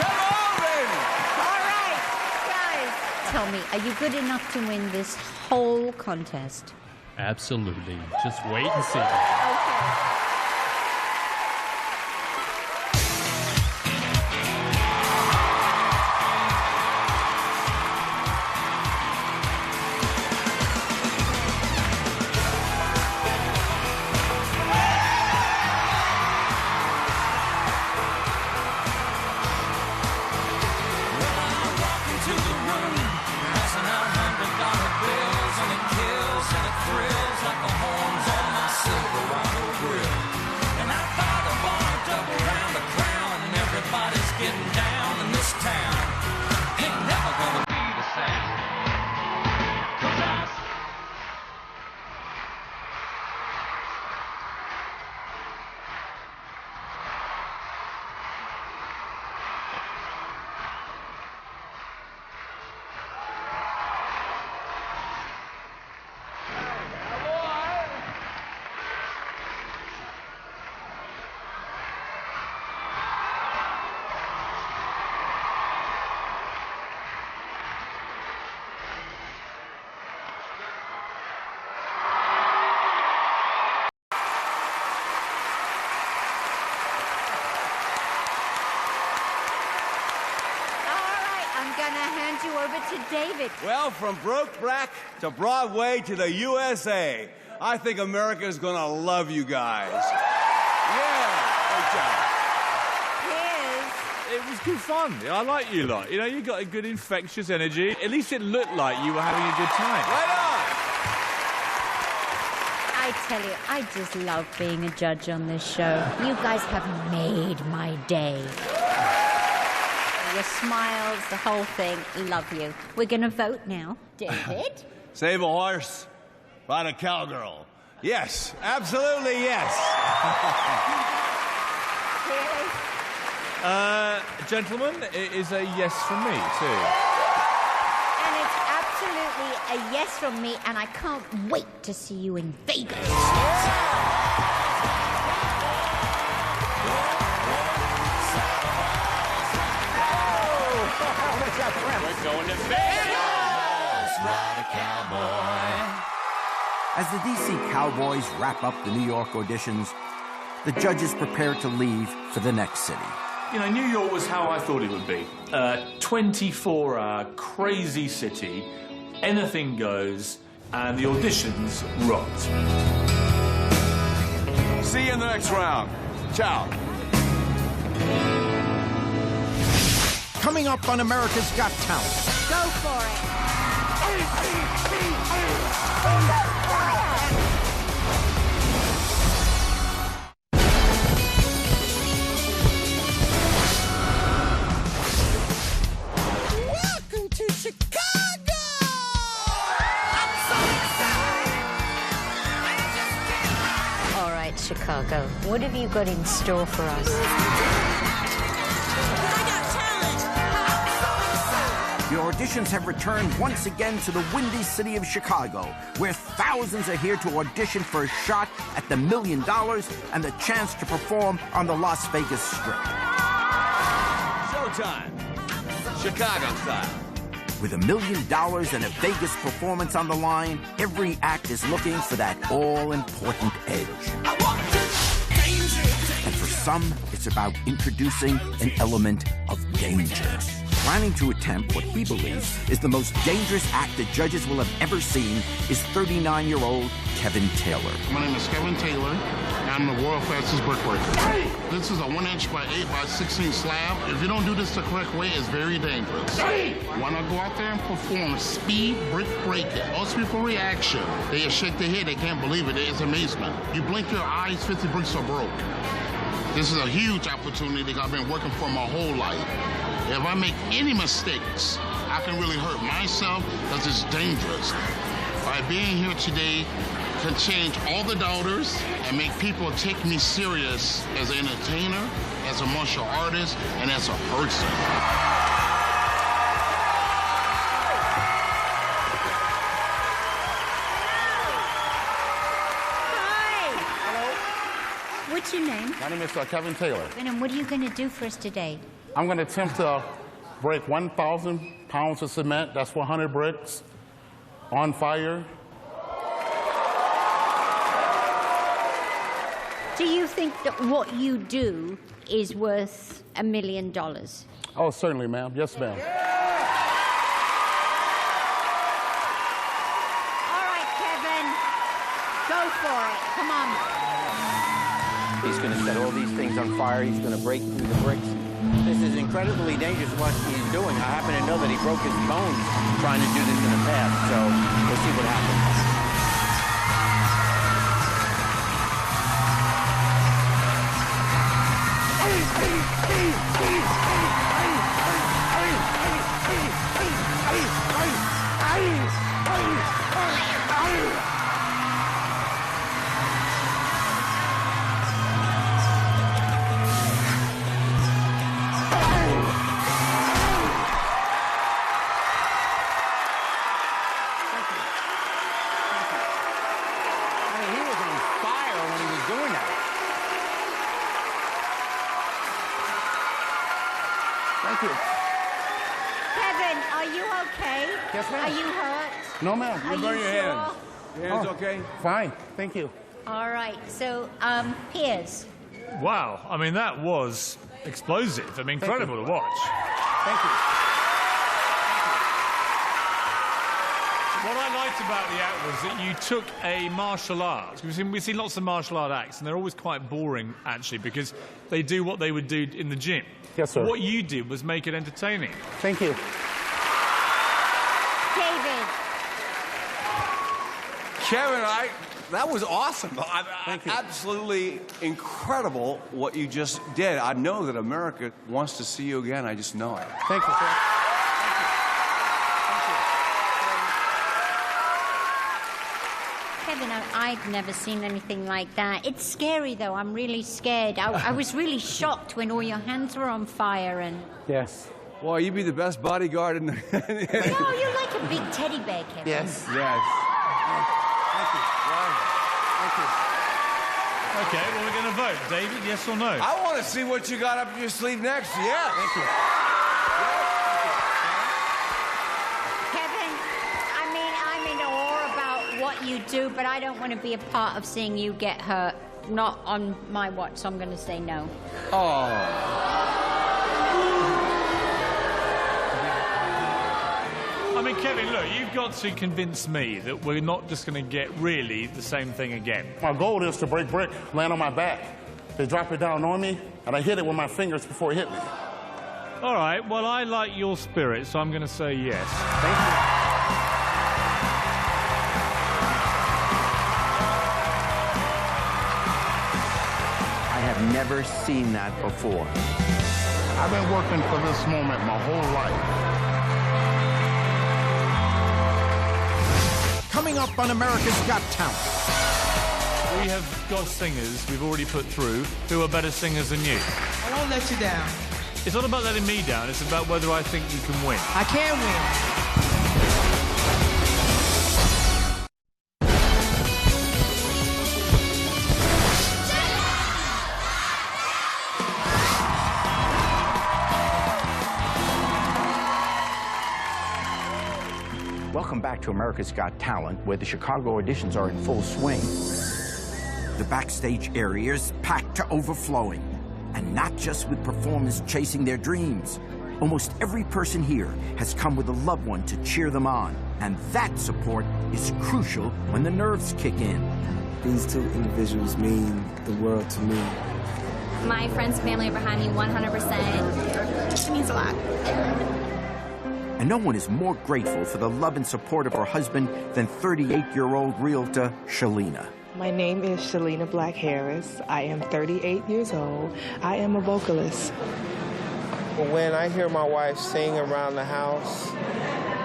Come on, baby! All right, guys, tell me, are you good enough to win this whole contest? Absolutely. Just wait and see. Okay. You over to David. Well, from Brokeback to Broadway to the USA, I think America is going to love you guys. Yeah, great job. It was good fun. I like you lot. You got a good infectious energy. At least it looked like you were having a good time. Right on. I tell you, I just love being a judge on this show. You guys have made my day. Your smiles, the whole thing, love you. We're going to vote now. David? Save a horse, ride a cowgirl. Yes, absolutely yes. Gentlemen, it is a yes from me, too. And it's absolutely a yes from me, and I can't wait to see you in Vegas. We're going to Vegas! Ride a cowboy. As the DC Cowboys wrap up the New York auditions, the judges prepare to leave for the next city. You know, New York was how I thought it would be. 24-hour, crazy city, anything goes, and the auditions rocked. See you in the next round. Ciao. Coming up on America's Got Talent. Go for it. Welcome to Chicago! I'm so excited! All right, Chicago, what have you got in store for us? The auditions have returned once again to the windy city of Chicago, where thousands are here to audition for a shot at the $1 million and the chance to perform on the Las Vegas Strip. Showtime. Chicago style. With $1 million and a Vegas performance on the line, every act is looking for that all-important edge. And for some, it's about introducing an element of danger. Planning to attempt what he believes is the most dangerous act that judges will have ever seen is 39-year-old Kevin Taylor. My name is Kevin Taylor, and I'm the world fastest brickworker. Hey! This is a 1-inch by 8 by 16 slab. If you don't do this the correct way, it's very dangerous. Hey! When I go out there and perform speed brick breaking, most people reaction. They just shake their head, they can't believe it, it's amazement. You blink your eyes, 50 bricks are broke. This is a huge opportunity I've been working for my whole life. If I make any mistakes, I can really hurt myself because it's dangerous. By being here today can change all the doubters and make people take me serious as an entertainer, as a martial artist, and as a person. What's your name? My name is Kevin Taylor. And what are you going to do for us today? I'm going to attempt to break 1,000 pounds of cement, that's 400 bricks, on fire. Do you think that what you do is worth $1 million? Oh, certainly, ma'am. Yes, ma'am. All right, Kevin. Go for it. Come on. He's going to set all these things on fire. He's going to break through the bricks. This is incredibly dangerous what he's doing. I happen to know that he broke his bones trying to do this in the past, so we'll see what happens. Kevin, are you okay? Yes, ma'am. Are you hurt? No, ma'am. Are you Burn your sure? hands. Your hands okay? Fine. Thank you. All right. So, Piers. Wow. I mean, that was explosive. I mean, incredible to watch. Thank you. What I liked about the act was that you took a martial art. We've seen lots of martial art acts, and they're always quite boring, actually, because they do what they would do in the gym. Yes, sir. What you did was make it entertaining. Thank you. David. Kevin, That was awesome. Absolutely incredible what you just did. I know that America wants to see you again. I just know it. Thank you, sir. Kevin, I've never seen anything like that. It's scary, though. I'm really scared. I was really shocked when all your hands were on fire and... Yes. Well, you'd be the best bodyguard in the... No, you're like a big teddy bear, Kevin. Yes. Okay, well, we're going to vote. David, yes or no? I want to see what you got up your sleeve next. Yes. Thank you. Kevin, I mean, I'm in awe about what you do, but I don't want to be a part of seeing you get hurt. Not on my watch, so I'm going to say no. I mean, Kevin, look, you've got to convince me that we're not just going to get really the same thing again. My goal is to break brick, land on my back. They drop it down on me, and I hit it with my fingers before it hit me. All right, well, I like your spirit, so I'm going to say yes. Thank you. I have never seen that before. I've been working for this moment my whole life. Coming up on America's Got Talent. We have got singers we've already put through who are better singers than you. I won't let you down. It's not about letting me down, it's about whether I think you can win. I can win. Welcome back to America's Got Talent, where the Chicago auditions are in full swing. The backstage area is packed to overflowing, and not just with performers chasing their dreams. Almost every person here has come with a loved one to cheer them on, and that support is crucial when the nerves kick in. These two individuals mean the world to me. My friends and family are behind me 100%. It means a lot. And no one is more grateful for the love and support of her husband than 38-year-old realtor Shalina. My name is Shalina Black Harris. I am 38 years old. I am a vocalist. When I hear my wife sing around the house,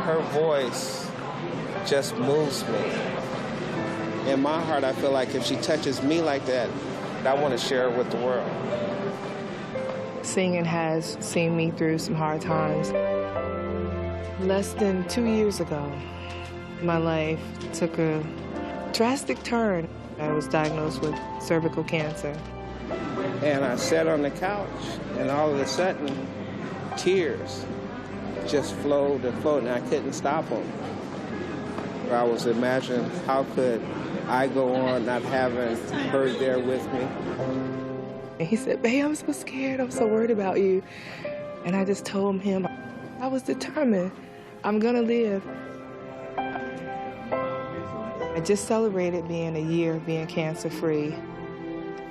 her voice just moves me. In my heart, I feel like if she touches me like that, I want to share it with the world. Singing has seen me through some hard times. Less than 2 years ago, my life took a drastic turn. I was diagnosed with cervical cancer. And I sat on the couch, and all of a sudden, tears just flowed and flowed, and I couldn't stop them. I was imagining, how could I go on not having her there with me? And he said, "Babe, I'm so scared. I'm so worried about you." And I just told him, I was determined. I'm gonna live. I just celebrated being a year of being cancer-free.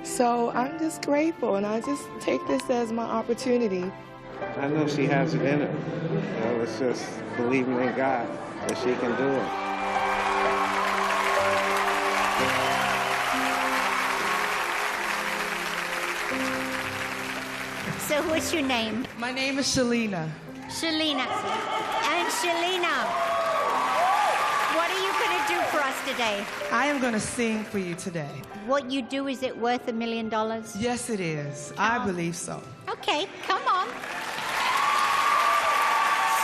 So I'm just grateful, and I just take this as my opportunity. I know she has it in her. You know, it's just believing in God that she can do it. So what's your name? My name is Shalina. Shalina. And Shalina, what are you going to do for us today? I am going to sing for you today. What you do, is it worth $1 million? Yes, it is. I believe so. Okay, come on.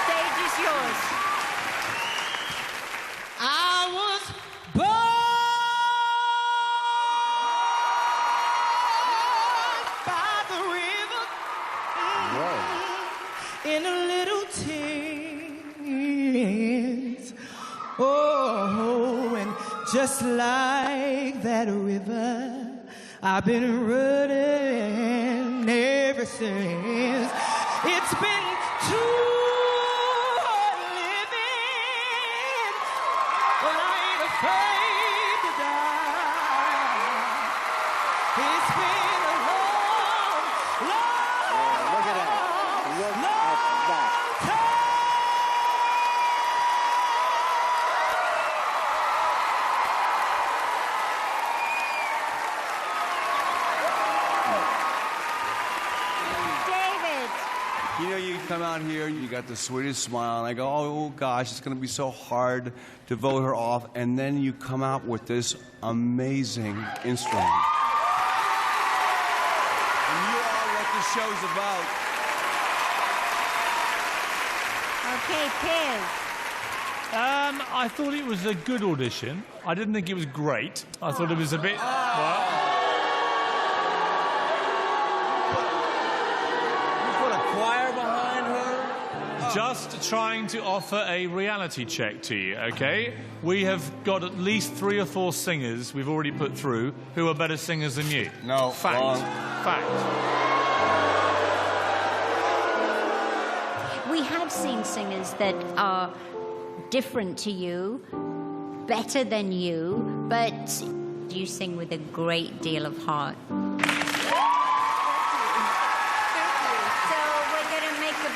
Stage is yours. I was born by the river in a little tent. Oh, and just like that river, I've been running ever since. It's been too hard living, but I ain't afraid to die. It's been a long, long, Look at that. Look at that. come out here, you got the sweetest smile, and I go, oh gosh, it's going to be so hard to vote her off. And then you come out with this amazing instrument. And you are what the show's about. Okay, Piers. I thought it was a good audition. I didn't think it was great. I thought it was a bit... Well, choir behind her? just trying to offer a reality check to you, okay? We have got at least 3 or 4 singers we've already put through who are better singers than you. No, fact. wrong. Fact. We have seen singers that are different to you, better than you, but you sing with a great deal of heart.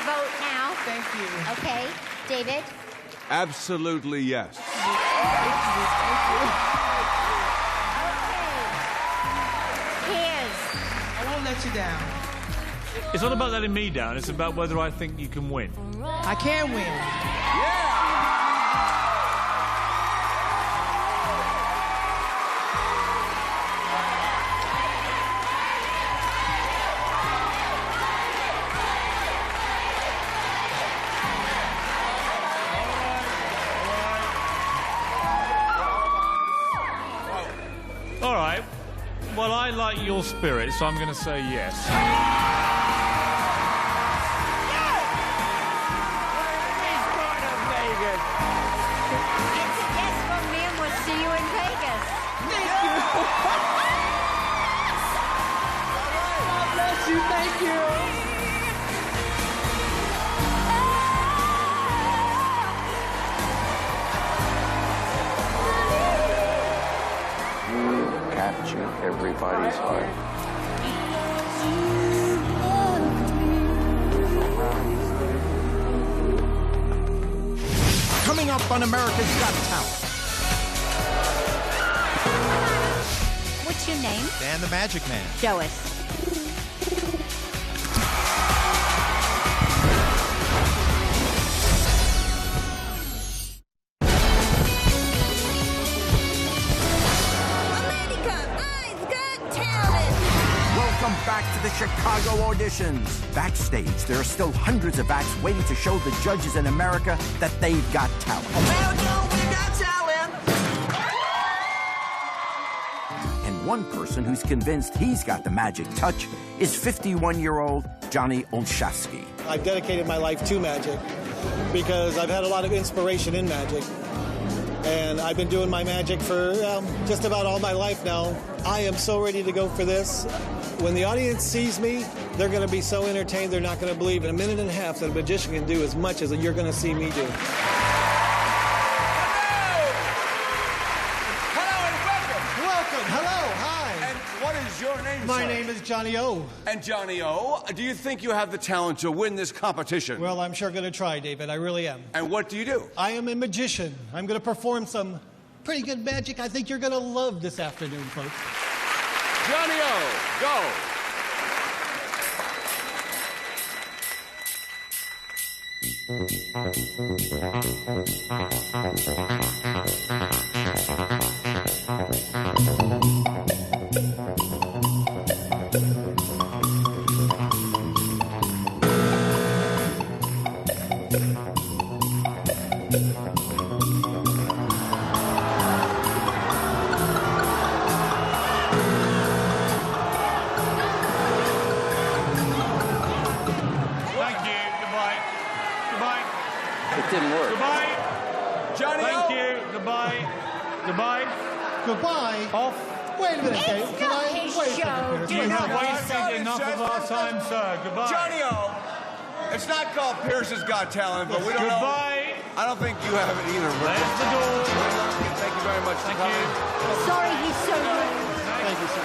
Vote now. Thank you. Okay, David? Absolutely yes. Piers. I won't let you down. It's not about letting me down. It's about whether I think you can win. I can win. All right. Well, I like your spirit, so I'm going to say yes. He's going to Vegas. It's a yes from me, and we'll see you in Vegas. Thank you. God bless you. Thank you. Capture everybody's heart. Coming up on America's Got Talent. What's your name? Dan the Magic Man. Show us. Welcome back to the Chicago auditions. Backstage, there are still hundreds of acts waiting to show the judges in America that they've got talent. And one person who's convinced he's got the magic touch is 51-year-old Johnny Olszewski. I've dedicated my life to magic because I've had a lot of inspiration in magic. And I've been doing my magic for just about all my life now. I am so ready to go for this. When the audience sees me, they're going to be so entertained they're not going to believe in a minute and a half that a magician can do as much as you're going to see me do. Your name, My sir? name is Johnny O. And Johnny O, do you think you have the talent to win this competition? Well, I'm sure going to try, David. I really am. And what do you do? I am a magician. I'm going to perform some pretty good magic I think you're going to love this afternoon, folks. Johnny O, go. Didn't work. Goodbye. Johnny Thank you. Goodbye. Goodbye. Goodbye. Off. Wait a minute, Dave. Can I his wait a show. second, Pierce? You've wasted enough of our time, sir. Goodbye. Johnny O, it's not called Pierce's Got Talent, but we don't know. Goodbye. I don't think you have it either. There's the door. Thank you very much for coming. Sorry, he's so rude. Thank you, sir.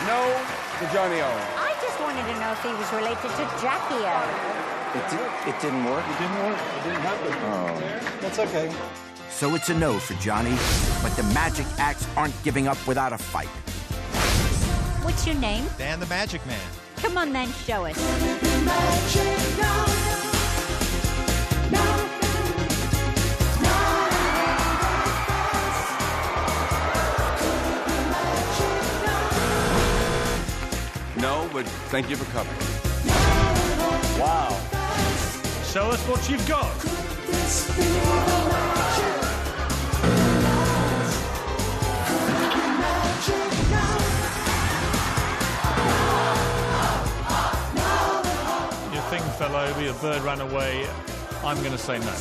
No to Johnny O. I just wanted to know if he was related to Jackie O. It didn't work? It didn't work. It didn't happen. Oh. That's okay. So it's a no for Johnny, but the magic acts aren't giving up without a fight. What's your name? Dan the Magic Man. Come on then, show us. No, but thank you for coming. Wow. Show us what you've got. Your thing fell over, your bird ran away. I'm going to say no.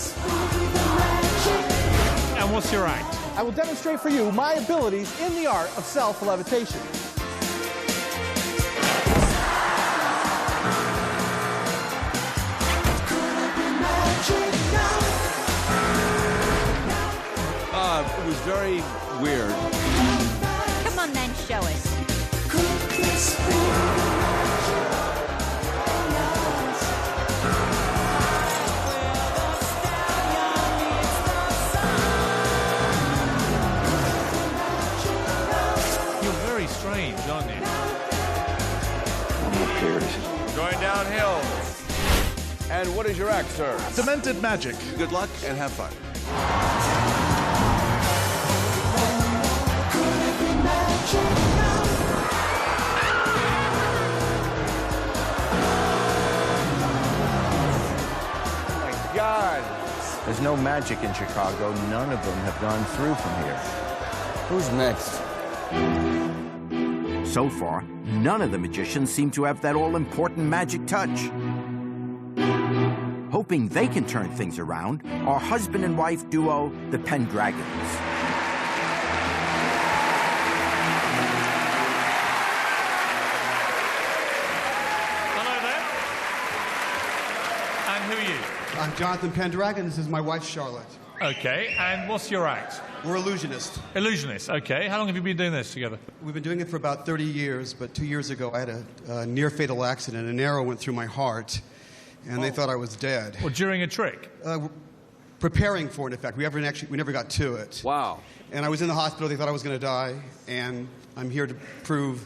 And what's your act? I will demonstrate for you my abilities in the art of self-levitation. It was very weird. Come on then, show us. You're very strange, aren't you? Going downhill. And what is your act, sir? Demented magic. Good luck and have fun. Oh my God. There's no magic in Chicago. None of them have gone through from here. Who's next? So far, none of the magicians seem to have that all-important magic touch. Hoping they can turn things around, our husband and wife duo, the Pendragons. Hello there. And who are you? I'm Jonathan Pendragon. This is my wife, Charlotte. Okay, and what's your act? We're illusionists. Illusionist, okay. How long have you been doing this together? We've been doing it for about 30 years, but 2 years ago I had a near-fatal accident. An arrow went through my heart, and they thought I was dead. Well, during a trick? Preparing for it, in fact. We never got to it. Wow. And I was in the hospital. They thought I was going to die, and I'm here to prove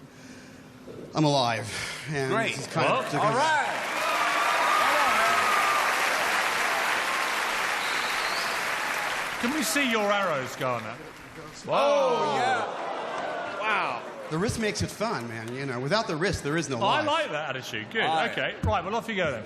I'm alive. And Great. This is kind of, All right. Can we see your arrows, Garner? Oh, yeah. Wow. The risk makes it fun, man. You know, without the risk, there is no I life. like that attitude. Good. All right. Okay. Right. Well, off you go then.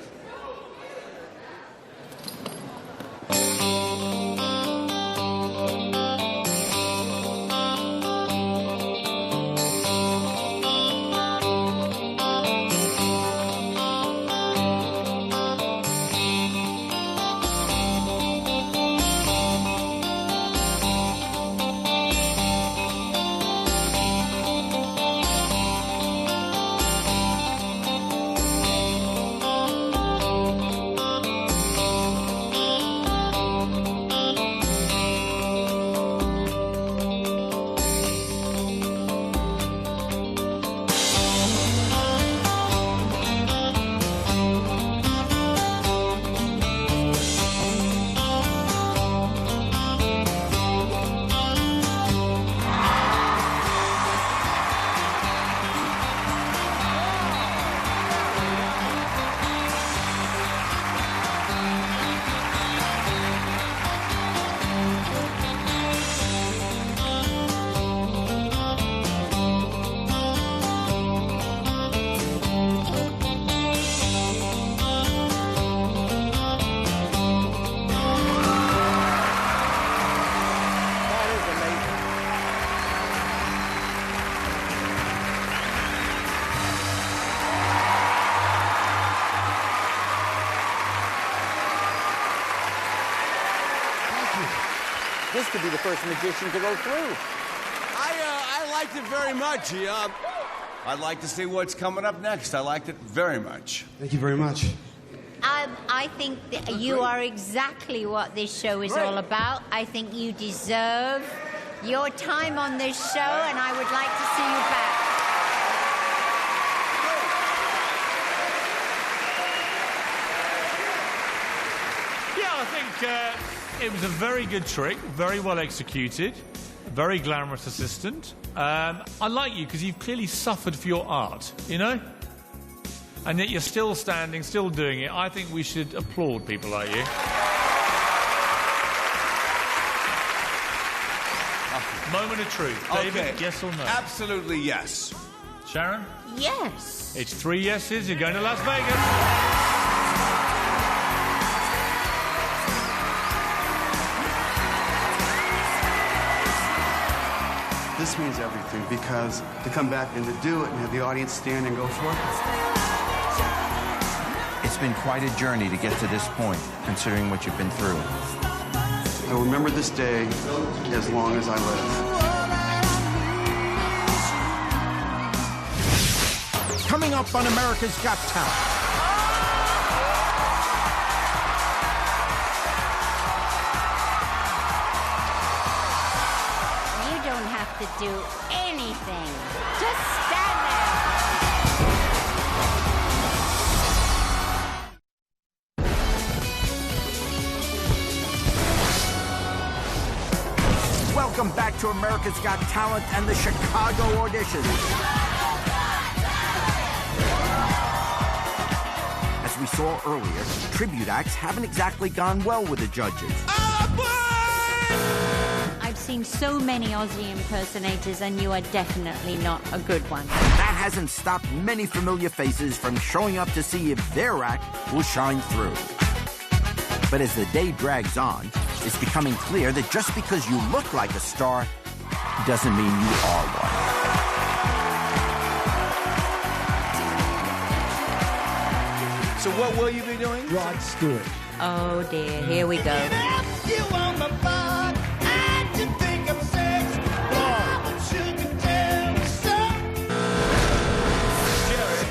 This could be the first magician to go through. I liked it very much. I'd like to see what's coming up next. I liked it very much. Thank you very much. I think that you are exactly what this show is all about. I think you deserve your time on this show, and I would like to see you back. Yeah, I think it was a very good trick, very well executed, very glamorous assistant. I like you because you've clearly suffered for your art, you know? and yet you're still standing, still doing it. I think we should applaud people like you. Moment of truth. David, Okay. yes or no? Absolutely yes. Sharon? Yes. It's 3 yeses. You're going to Las Vegas. This means everything, because to come back and to do it and have the audience stand and go for it. It's been quite a journey to get to this point, considering what you've been through. I will remember this day as long as I live. Coming up on America's Got Talent. You don't have to do anything. Just stand Welcome back to America's Got Talent and the Chicago audition. As we saw earlier, tribute acts haven't exactly gone well with the judges. I've seen so many Aussie impersonators, and you are definitely not a good one. That hasn't stopped many familiar faces from showing up to see if their act will shine through. But as the day drags on, it's becoming clear that just because you look like a star doesn't mean you are one. So what will you be doing? Rod Stewart. Oh dear, here we go.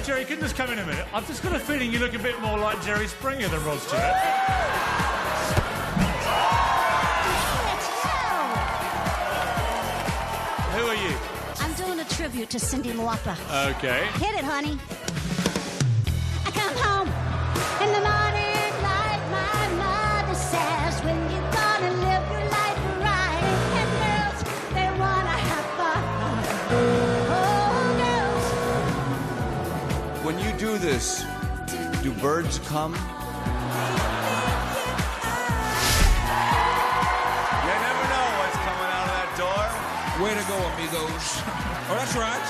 Jerry, can you just come in a minute? I've just got a feeling you look a bit more like Jerry Springer than Rod Stewart. Who are you? I'm doing a tribute to Cyndi Lauper. Okay. Hit it, honey. I come home in the morning like my mother says, when you gonna live your life right. And girls, they wanna have fun. Oh, girls. When you do this, do birds come? You never know what's coming out of that door. Way to go, amigos. Oh, that's right.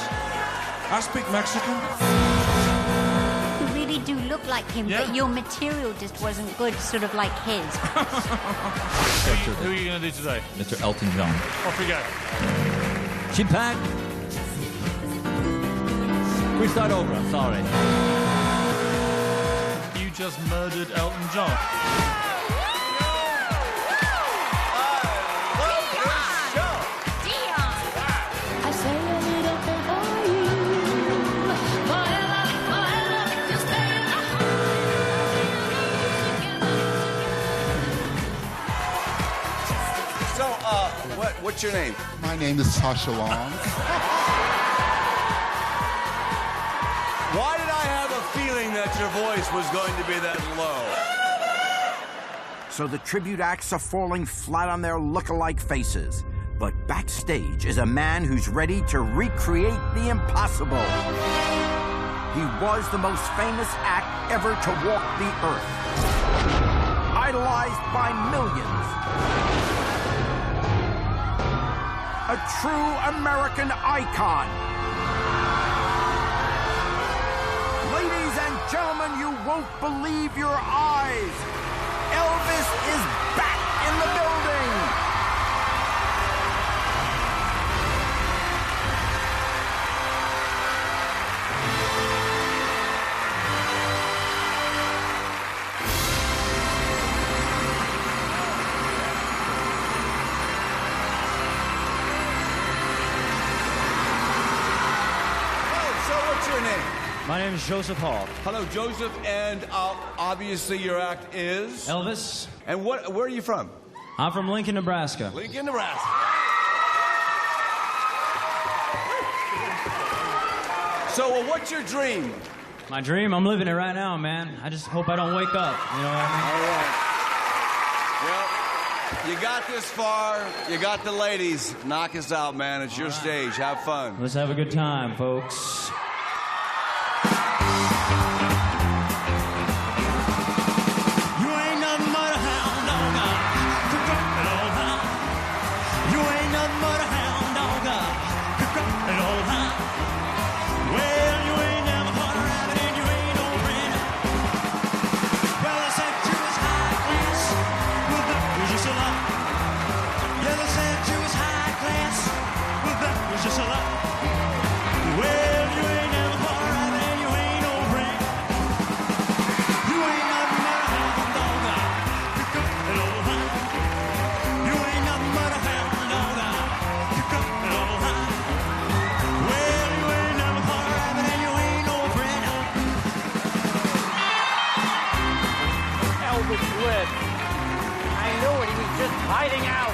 I speak Mexican. You really do look like him, but your material just wasn't good, sort of like his. Who are you going to do today? Mr. Elton John. Off we go. She packed. We start over, I'm sorry. You just murdered Elton John. What's your name? My name is Tasha Long. Why did I have a feeling that your voice was going to be that low? So the tribute acts are falling flat on their look-alike faces. But backstage is a man who's ready to recreate the impossible. He was the most famous act ever to walk the earth. Idolized by millions. A true American icon. Ladies and gentlemen, you won't believe your eyes. Elvis is back in the building. My name is Joseph Hall. Hello, Joseph, and obviously your act is? Elvis. And where are you from? I'm from Lincoln, Nebraska. Lincoln, Nebraska. So, what's your dream? My dream? I'm living it right now, man. I just hope I don't wake up. You know what I mean? All right. Well, you got this far. You got the ladies. Knock us out, man. It's your stage. Have fun. Let's have a good time, folks. nothing but a hound dog. You're crying all the time. Well, you ain't never caught a rabbit and you ain't no friend. Well, they said you was high class, but that was just a lie. Yeah, they said you was high class, but that was just a lie. Well, you ain't never caught a rabbit and you ain't no friend. You ain't nothing but a hound dog. You're crying all the time. You ain't nothing but a hound dog. You're crying all the time. Well, you ain't never caught a rabbit and you ain't no friend. Elvis lived. I knew it. He was just hiding out.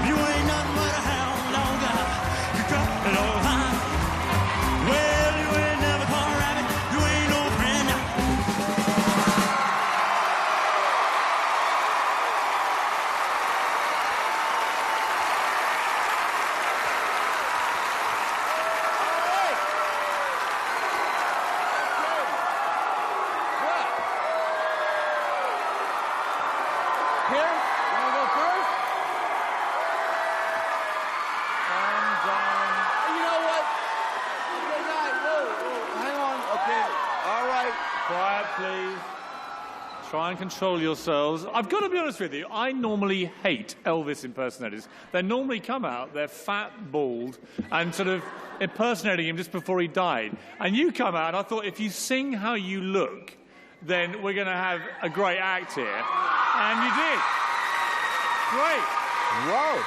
You ain't nothing but a hound dog. You're crying all the time. Well, you ain't never caught a rabbit. You ain't no friend. Here? You want to go first? Calm down. You know what? Okay, guys, whoa, hang on. Okay, all right. Quiet, please. Try and control yourselves. I've got to be honest with you. I normally hate Elvis impersonators. They normally come out, they're fat, bald, and sort of impersonating him just before he died. And you come out, and I thought, if you sing how you look, then we're going to have a great act here. And you did. Great. Whoa.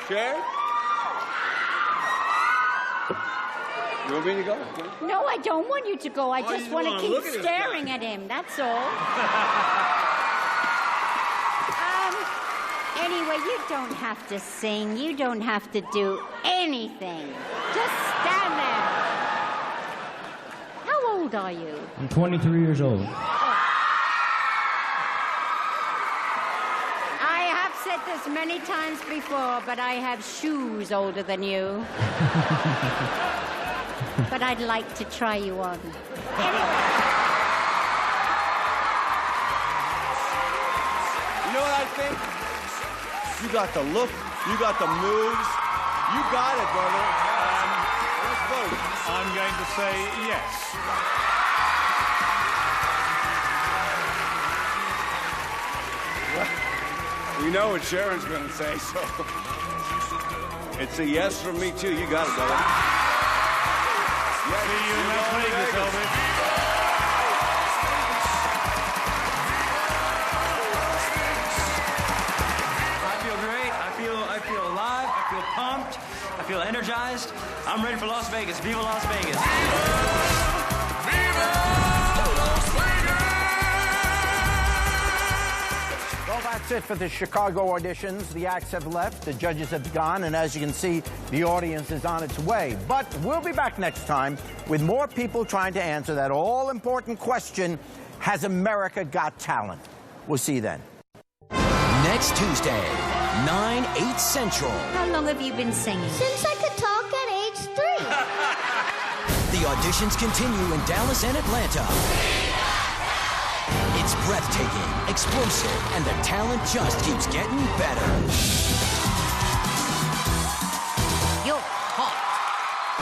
Sharon? You want me to go? No, I don't want you to go. I Oh, you just just want to wanna keep look at this staring at him. That's all. Anyway, you don't have to sing. You don't have to do anything. Just stand there. How old are you? I'm 23 years old. I have said this many times before, but I have shoes older than you. But I'd like to try you on. You know what I think? You got the look. You got the moves. You got it, brother. Let's vote. I'm going to say yes. We know what Sharon's going to say, so it's a yes from me, too. You got it, brother. Yes, See you in Las Vegas, Elvis. I feel great. I feel alive. I feel pumped. I feel energized. I'm ready for Las Vegas. Viva Las Vegas. Well, that's it for the Chicago auditions. The acts have left, the judges have gone, and as you can see, the audience is on its way. But we'll be back next time with more people trying to answer that all-important question, has America got talent? We'll see you then. Next Tuesday, 9/8 Central. How long have you been singing? Since I could talk at age 3. The auditions continue in Dallas and Atlanta. It's breathtaking, explosive, and the talent just keeps getting better. You're hot.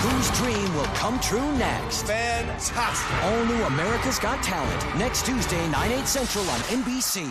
Whose dream will come true next? Fantastic. All new America's Got Talent, next Tuesday, 9/8 Central on NBC.